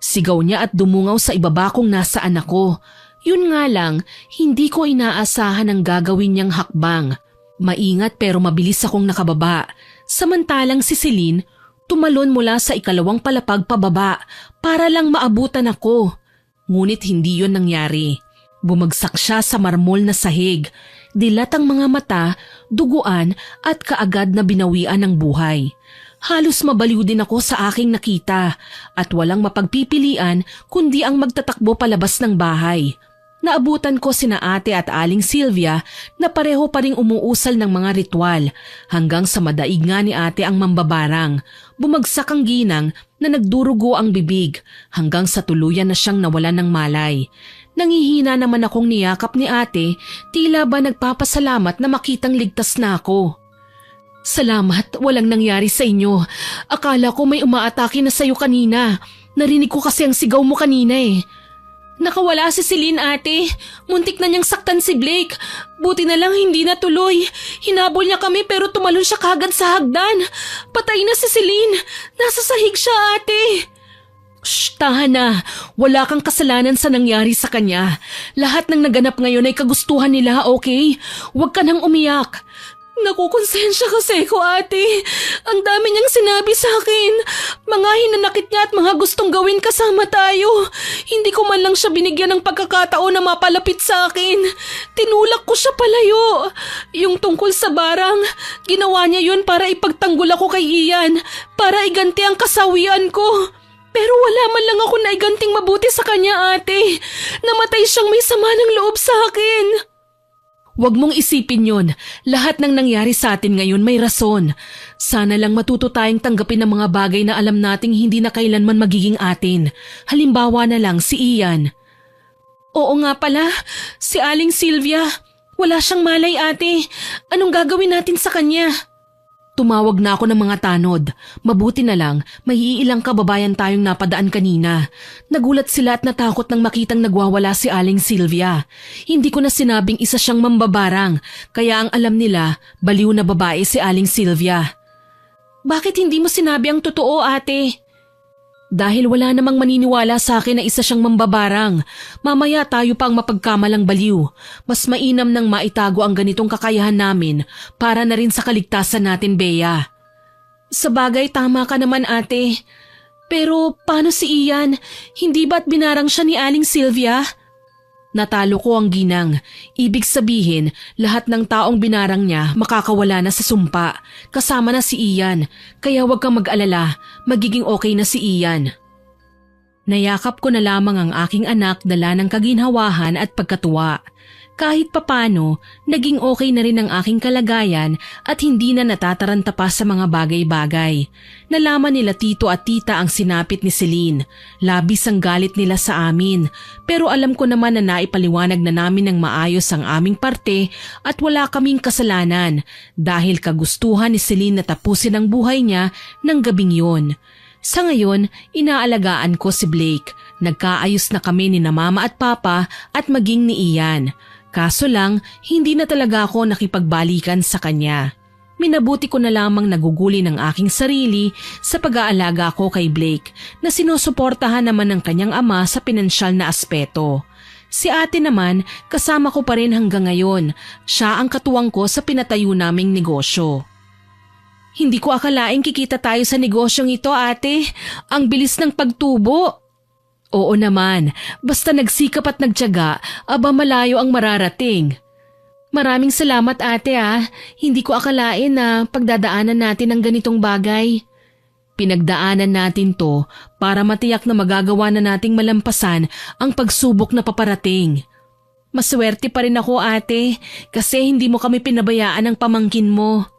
Sigaw niya at dumungaw sa ibaba kung nasaan ako. Yun nga lang, hindi ko inaasahan ang gagawin niyang hakbang. Maingat pero mabilis akong nakababa. Samantalang si Celine, tumalon mula sa ikalawang palapag pababa para lang maabutan ako. Ngunit hindi yun nangyari. Bumagsak siya sa marmol na sahig. Dilat ang mga mata, duguan at kaagad na binawian ng buhay. Halos mabaliw din ako sa aking nakita at walang mapagpipilian kundi ang magtatakbo palabas ng bahay. Naabutan ko sina ate at aling Sylvia na pareho pa ring umuusal ng mga ritual hanggang sa madaig nga ni ate ang mambabarang. Bumagsak ang ginang na nagdurugo ang bibig hanggang sa tuluyan na siyang nawalan ng malay. Nangihina naman akong niyakap ni ate, tila ba nagpapasalamat na makitang ligtas na ako. Salamat, walang nangyari sa inyo. Akala ko may umaatake na sa'yo kanina. Narinig ko kasi ang sigaw mo kanina eh. Nakawala si Celine ate. Muntik na niyang saktan si Blake. Buti na lang hindi natuloy. Hinabol niya kami pero tumalon siya kagad sa hagdan. Patay na si Celine. Nasa sahig siya ate. Shh, tahan na. Wala kang kasalanan sa nangyari sa kanya. Lahat ng naganap ngayon ay kagustuhan nila, okay? Huwag ka nang umiyak. Nakukonsensya kasi ko, ate. Ang dami niyang sinabi sa akin. Mga hinanakit niya at mga gustong gawin kasama tayo. Hindi ko man lang siya binigyan ng pagkakataon na mapalapit sa akin. Tinulak ko siya palayo. Yung tungkol sa barang, ginawa niya yun para ipagtanggol ako kay Ian, para iganti ang kasawian ko. Pero wala man lang ako naiganting mabuti sa kanya, ate. Namatay siyang may sama ng loob sa akin. Huwag mong isipin yon. Lahat ng nangyari sa atin ngayon may rason. Sana lang matuto tayong tanggapin ang mga bagay na alam nating hindi na kailanman magiging atin. Halimbawa na lang si Ian. Oo nga pala, si Aling Sylvia. Wala siyang malay, ate. Anong gagawin natin sa kanya? Tumawag na ako ng mga tanod. Mabuti na lang, may iilang kababayan tayong napadaan kanina. Nagulat sila at natakot nang makitang nagwawala si Aling Sylvia. Hindi ko na sinabing isa siyang mambabarang, kaya ang alam nila, baliw na babae si Aling Sylvia. Bakit hindi mo sinabi ang totoo, ate? Dahil wala namang maniniwala sa akin na isa siyang mambabarang. Mamaya tayo pa ang mapagkamalang baliw. Mas mainam nang maitago ang ganitong kakayahan namin para na rin sa kaligtasan natin, Bea. Sabagay, tama ka naman, ate. Pero paano si Ian? Hindi ba't binarang siya ni Aling Sylvia? Natalo ko ang ginang. Ibig sabihin, lahat ng taong binarang niya makakawala na sa sumpa. Kasama na si Ian. Kaya huwag kang mag-alala, magiging okay na si Ian. Nayakap ko na lamang ang aking anak dala ng kaginhawahan at pagkatuwa. Kahit papano, naging okay na rin ang aking kalagayan at hindi na natataranta pa sa mga bagay-bagay. Nalaman nila tito at tita ang sinapit ni Celine. Labis ang galit nila sa amin. Pero alam ko naman na naipaliwanag na namin ng maayos ang aming parte at wala kaming kasalanan dahil kagustuhan ni Celine na tapusin ang buhay niya ng gabing yon. Sa ngayon, inaalagaan ko si Blake. Nagkaayos na kami ni na mama at papa at maging ni Ian. Kaso lang, hindi na talaga ako nakipagbalikan sa kanya. Minabuti ko na lamang naguguli ng aking sarili sa pag-aalaga ko kay Blake na sinusuportahan naman ng kanyang ama sa pinansyal na aspeto. Si ate naman, kasama ko pa rin hanggang ngayon. Siya ang katuwang ko sa pinatayo naming negosyo. Hindi ko akalaing kikita tayo sa negosyong ito, ate. Ang bilis ng pagtubo. Oo naman, basta nagsikap at nagtiyaga, aba malayo ang mararating. Maraming salamat, ate, Hindi ko akalain na pagdadaanan natin ang ganitong bagay. Pinagdaanan natin to para matiyak na magagawa na nating malampasan ang pagsubok na paparating. Maswerte pa rin ako, ate, kasi hindi mo kami pinabayaan ng pamangkin mo.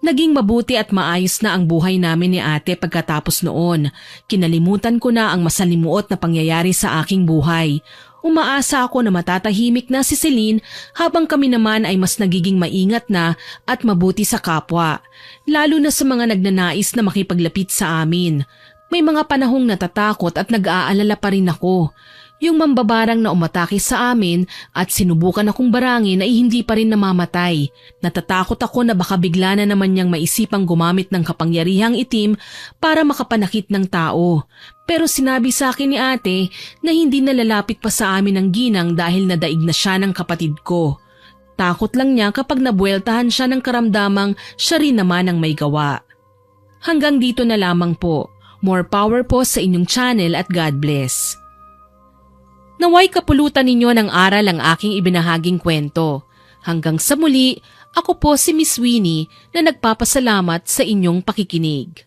Naging mabuti at maayos na ang buhay namin ni ate pagkatapos noon. Kinalimutan ko na ang masalimuot na pangyayari sa aking buhay. Umaasa ako na matatahimik na si Celine habang kami naman ay mas nagiging maingat na at mabuti sa kapwa. Lalo na sa mga nagnanais na makipaglapit sa amin. May mga panahong natatakot at nag-aalala pa rin ako. Yung mambabarang na umatake sa amin at sinubukan akong barangin ay hindi pa rin namamatay. Natatakot ako na baka bigla na naman niyang maisipang gumamit ng kapangyarihang itim para makapanakit ng tao. Pero sinabi sa akin ni ate na hindi nalalapit pa sa amin ang ginang dahil nadaig na siya ng kapatid ko. Takot lang niya kapag nabueltahan siya ng karamdamang siya rin naman ang may gawa. Hanggang dito na lamang po. More power po sa inyong channel at God bless. Naway kapulutan ninyo ng aral ang aking ibinahaging kwento. Hanggang sa muli, ako po si Miss Winnie na nagpapasalamat sa inyong pakikinig.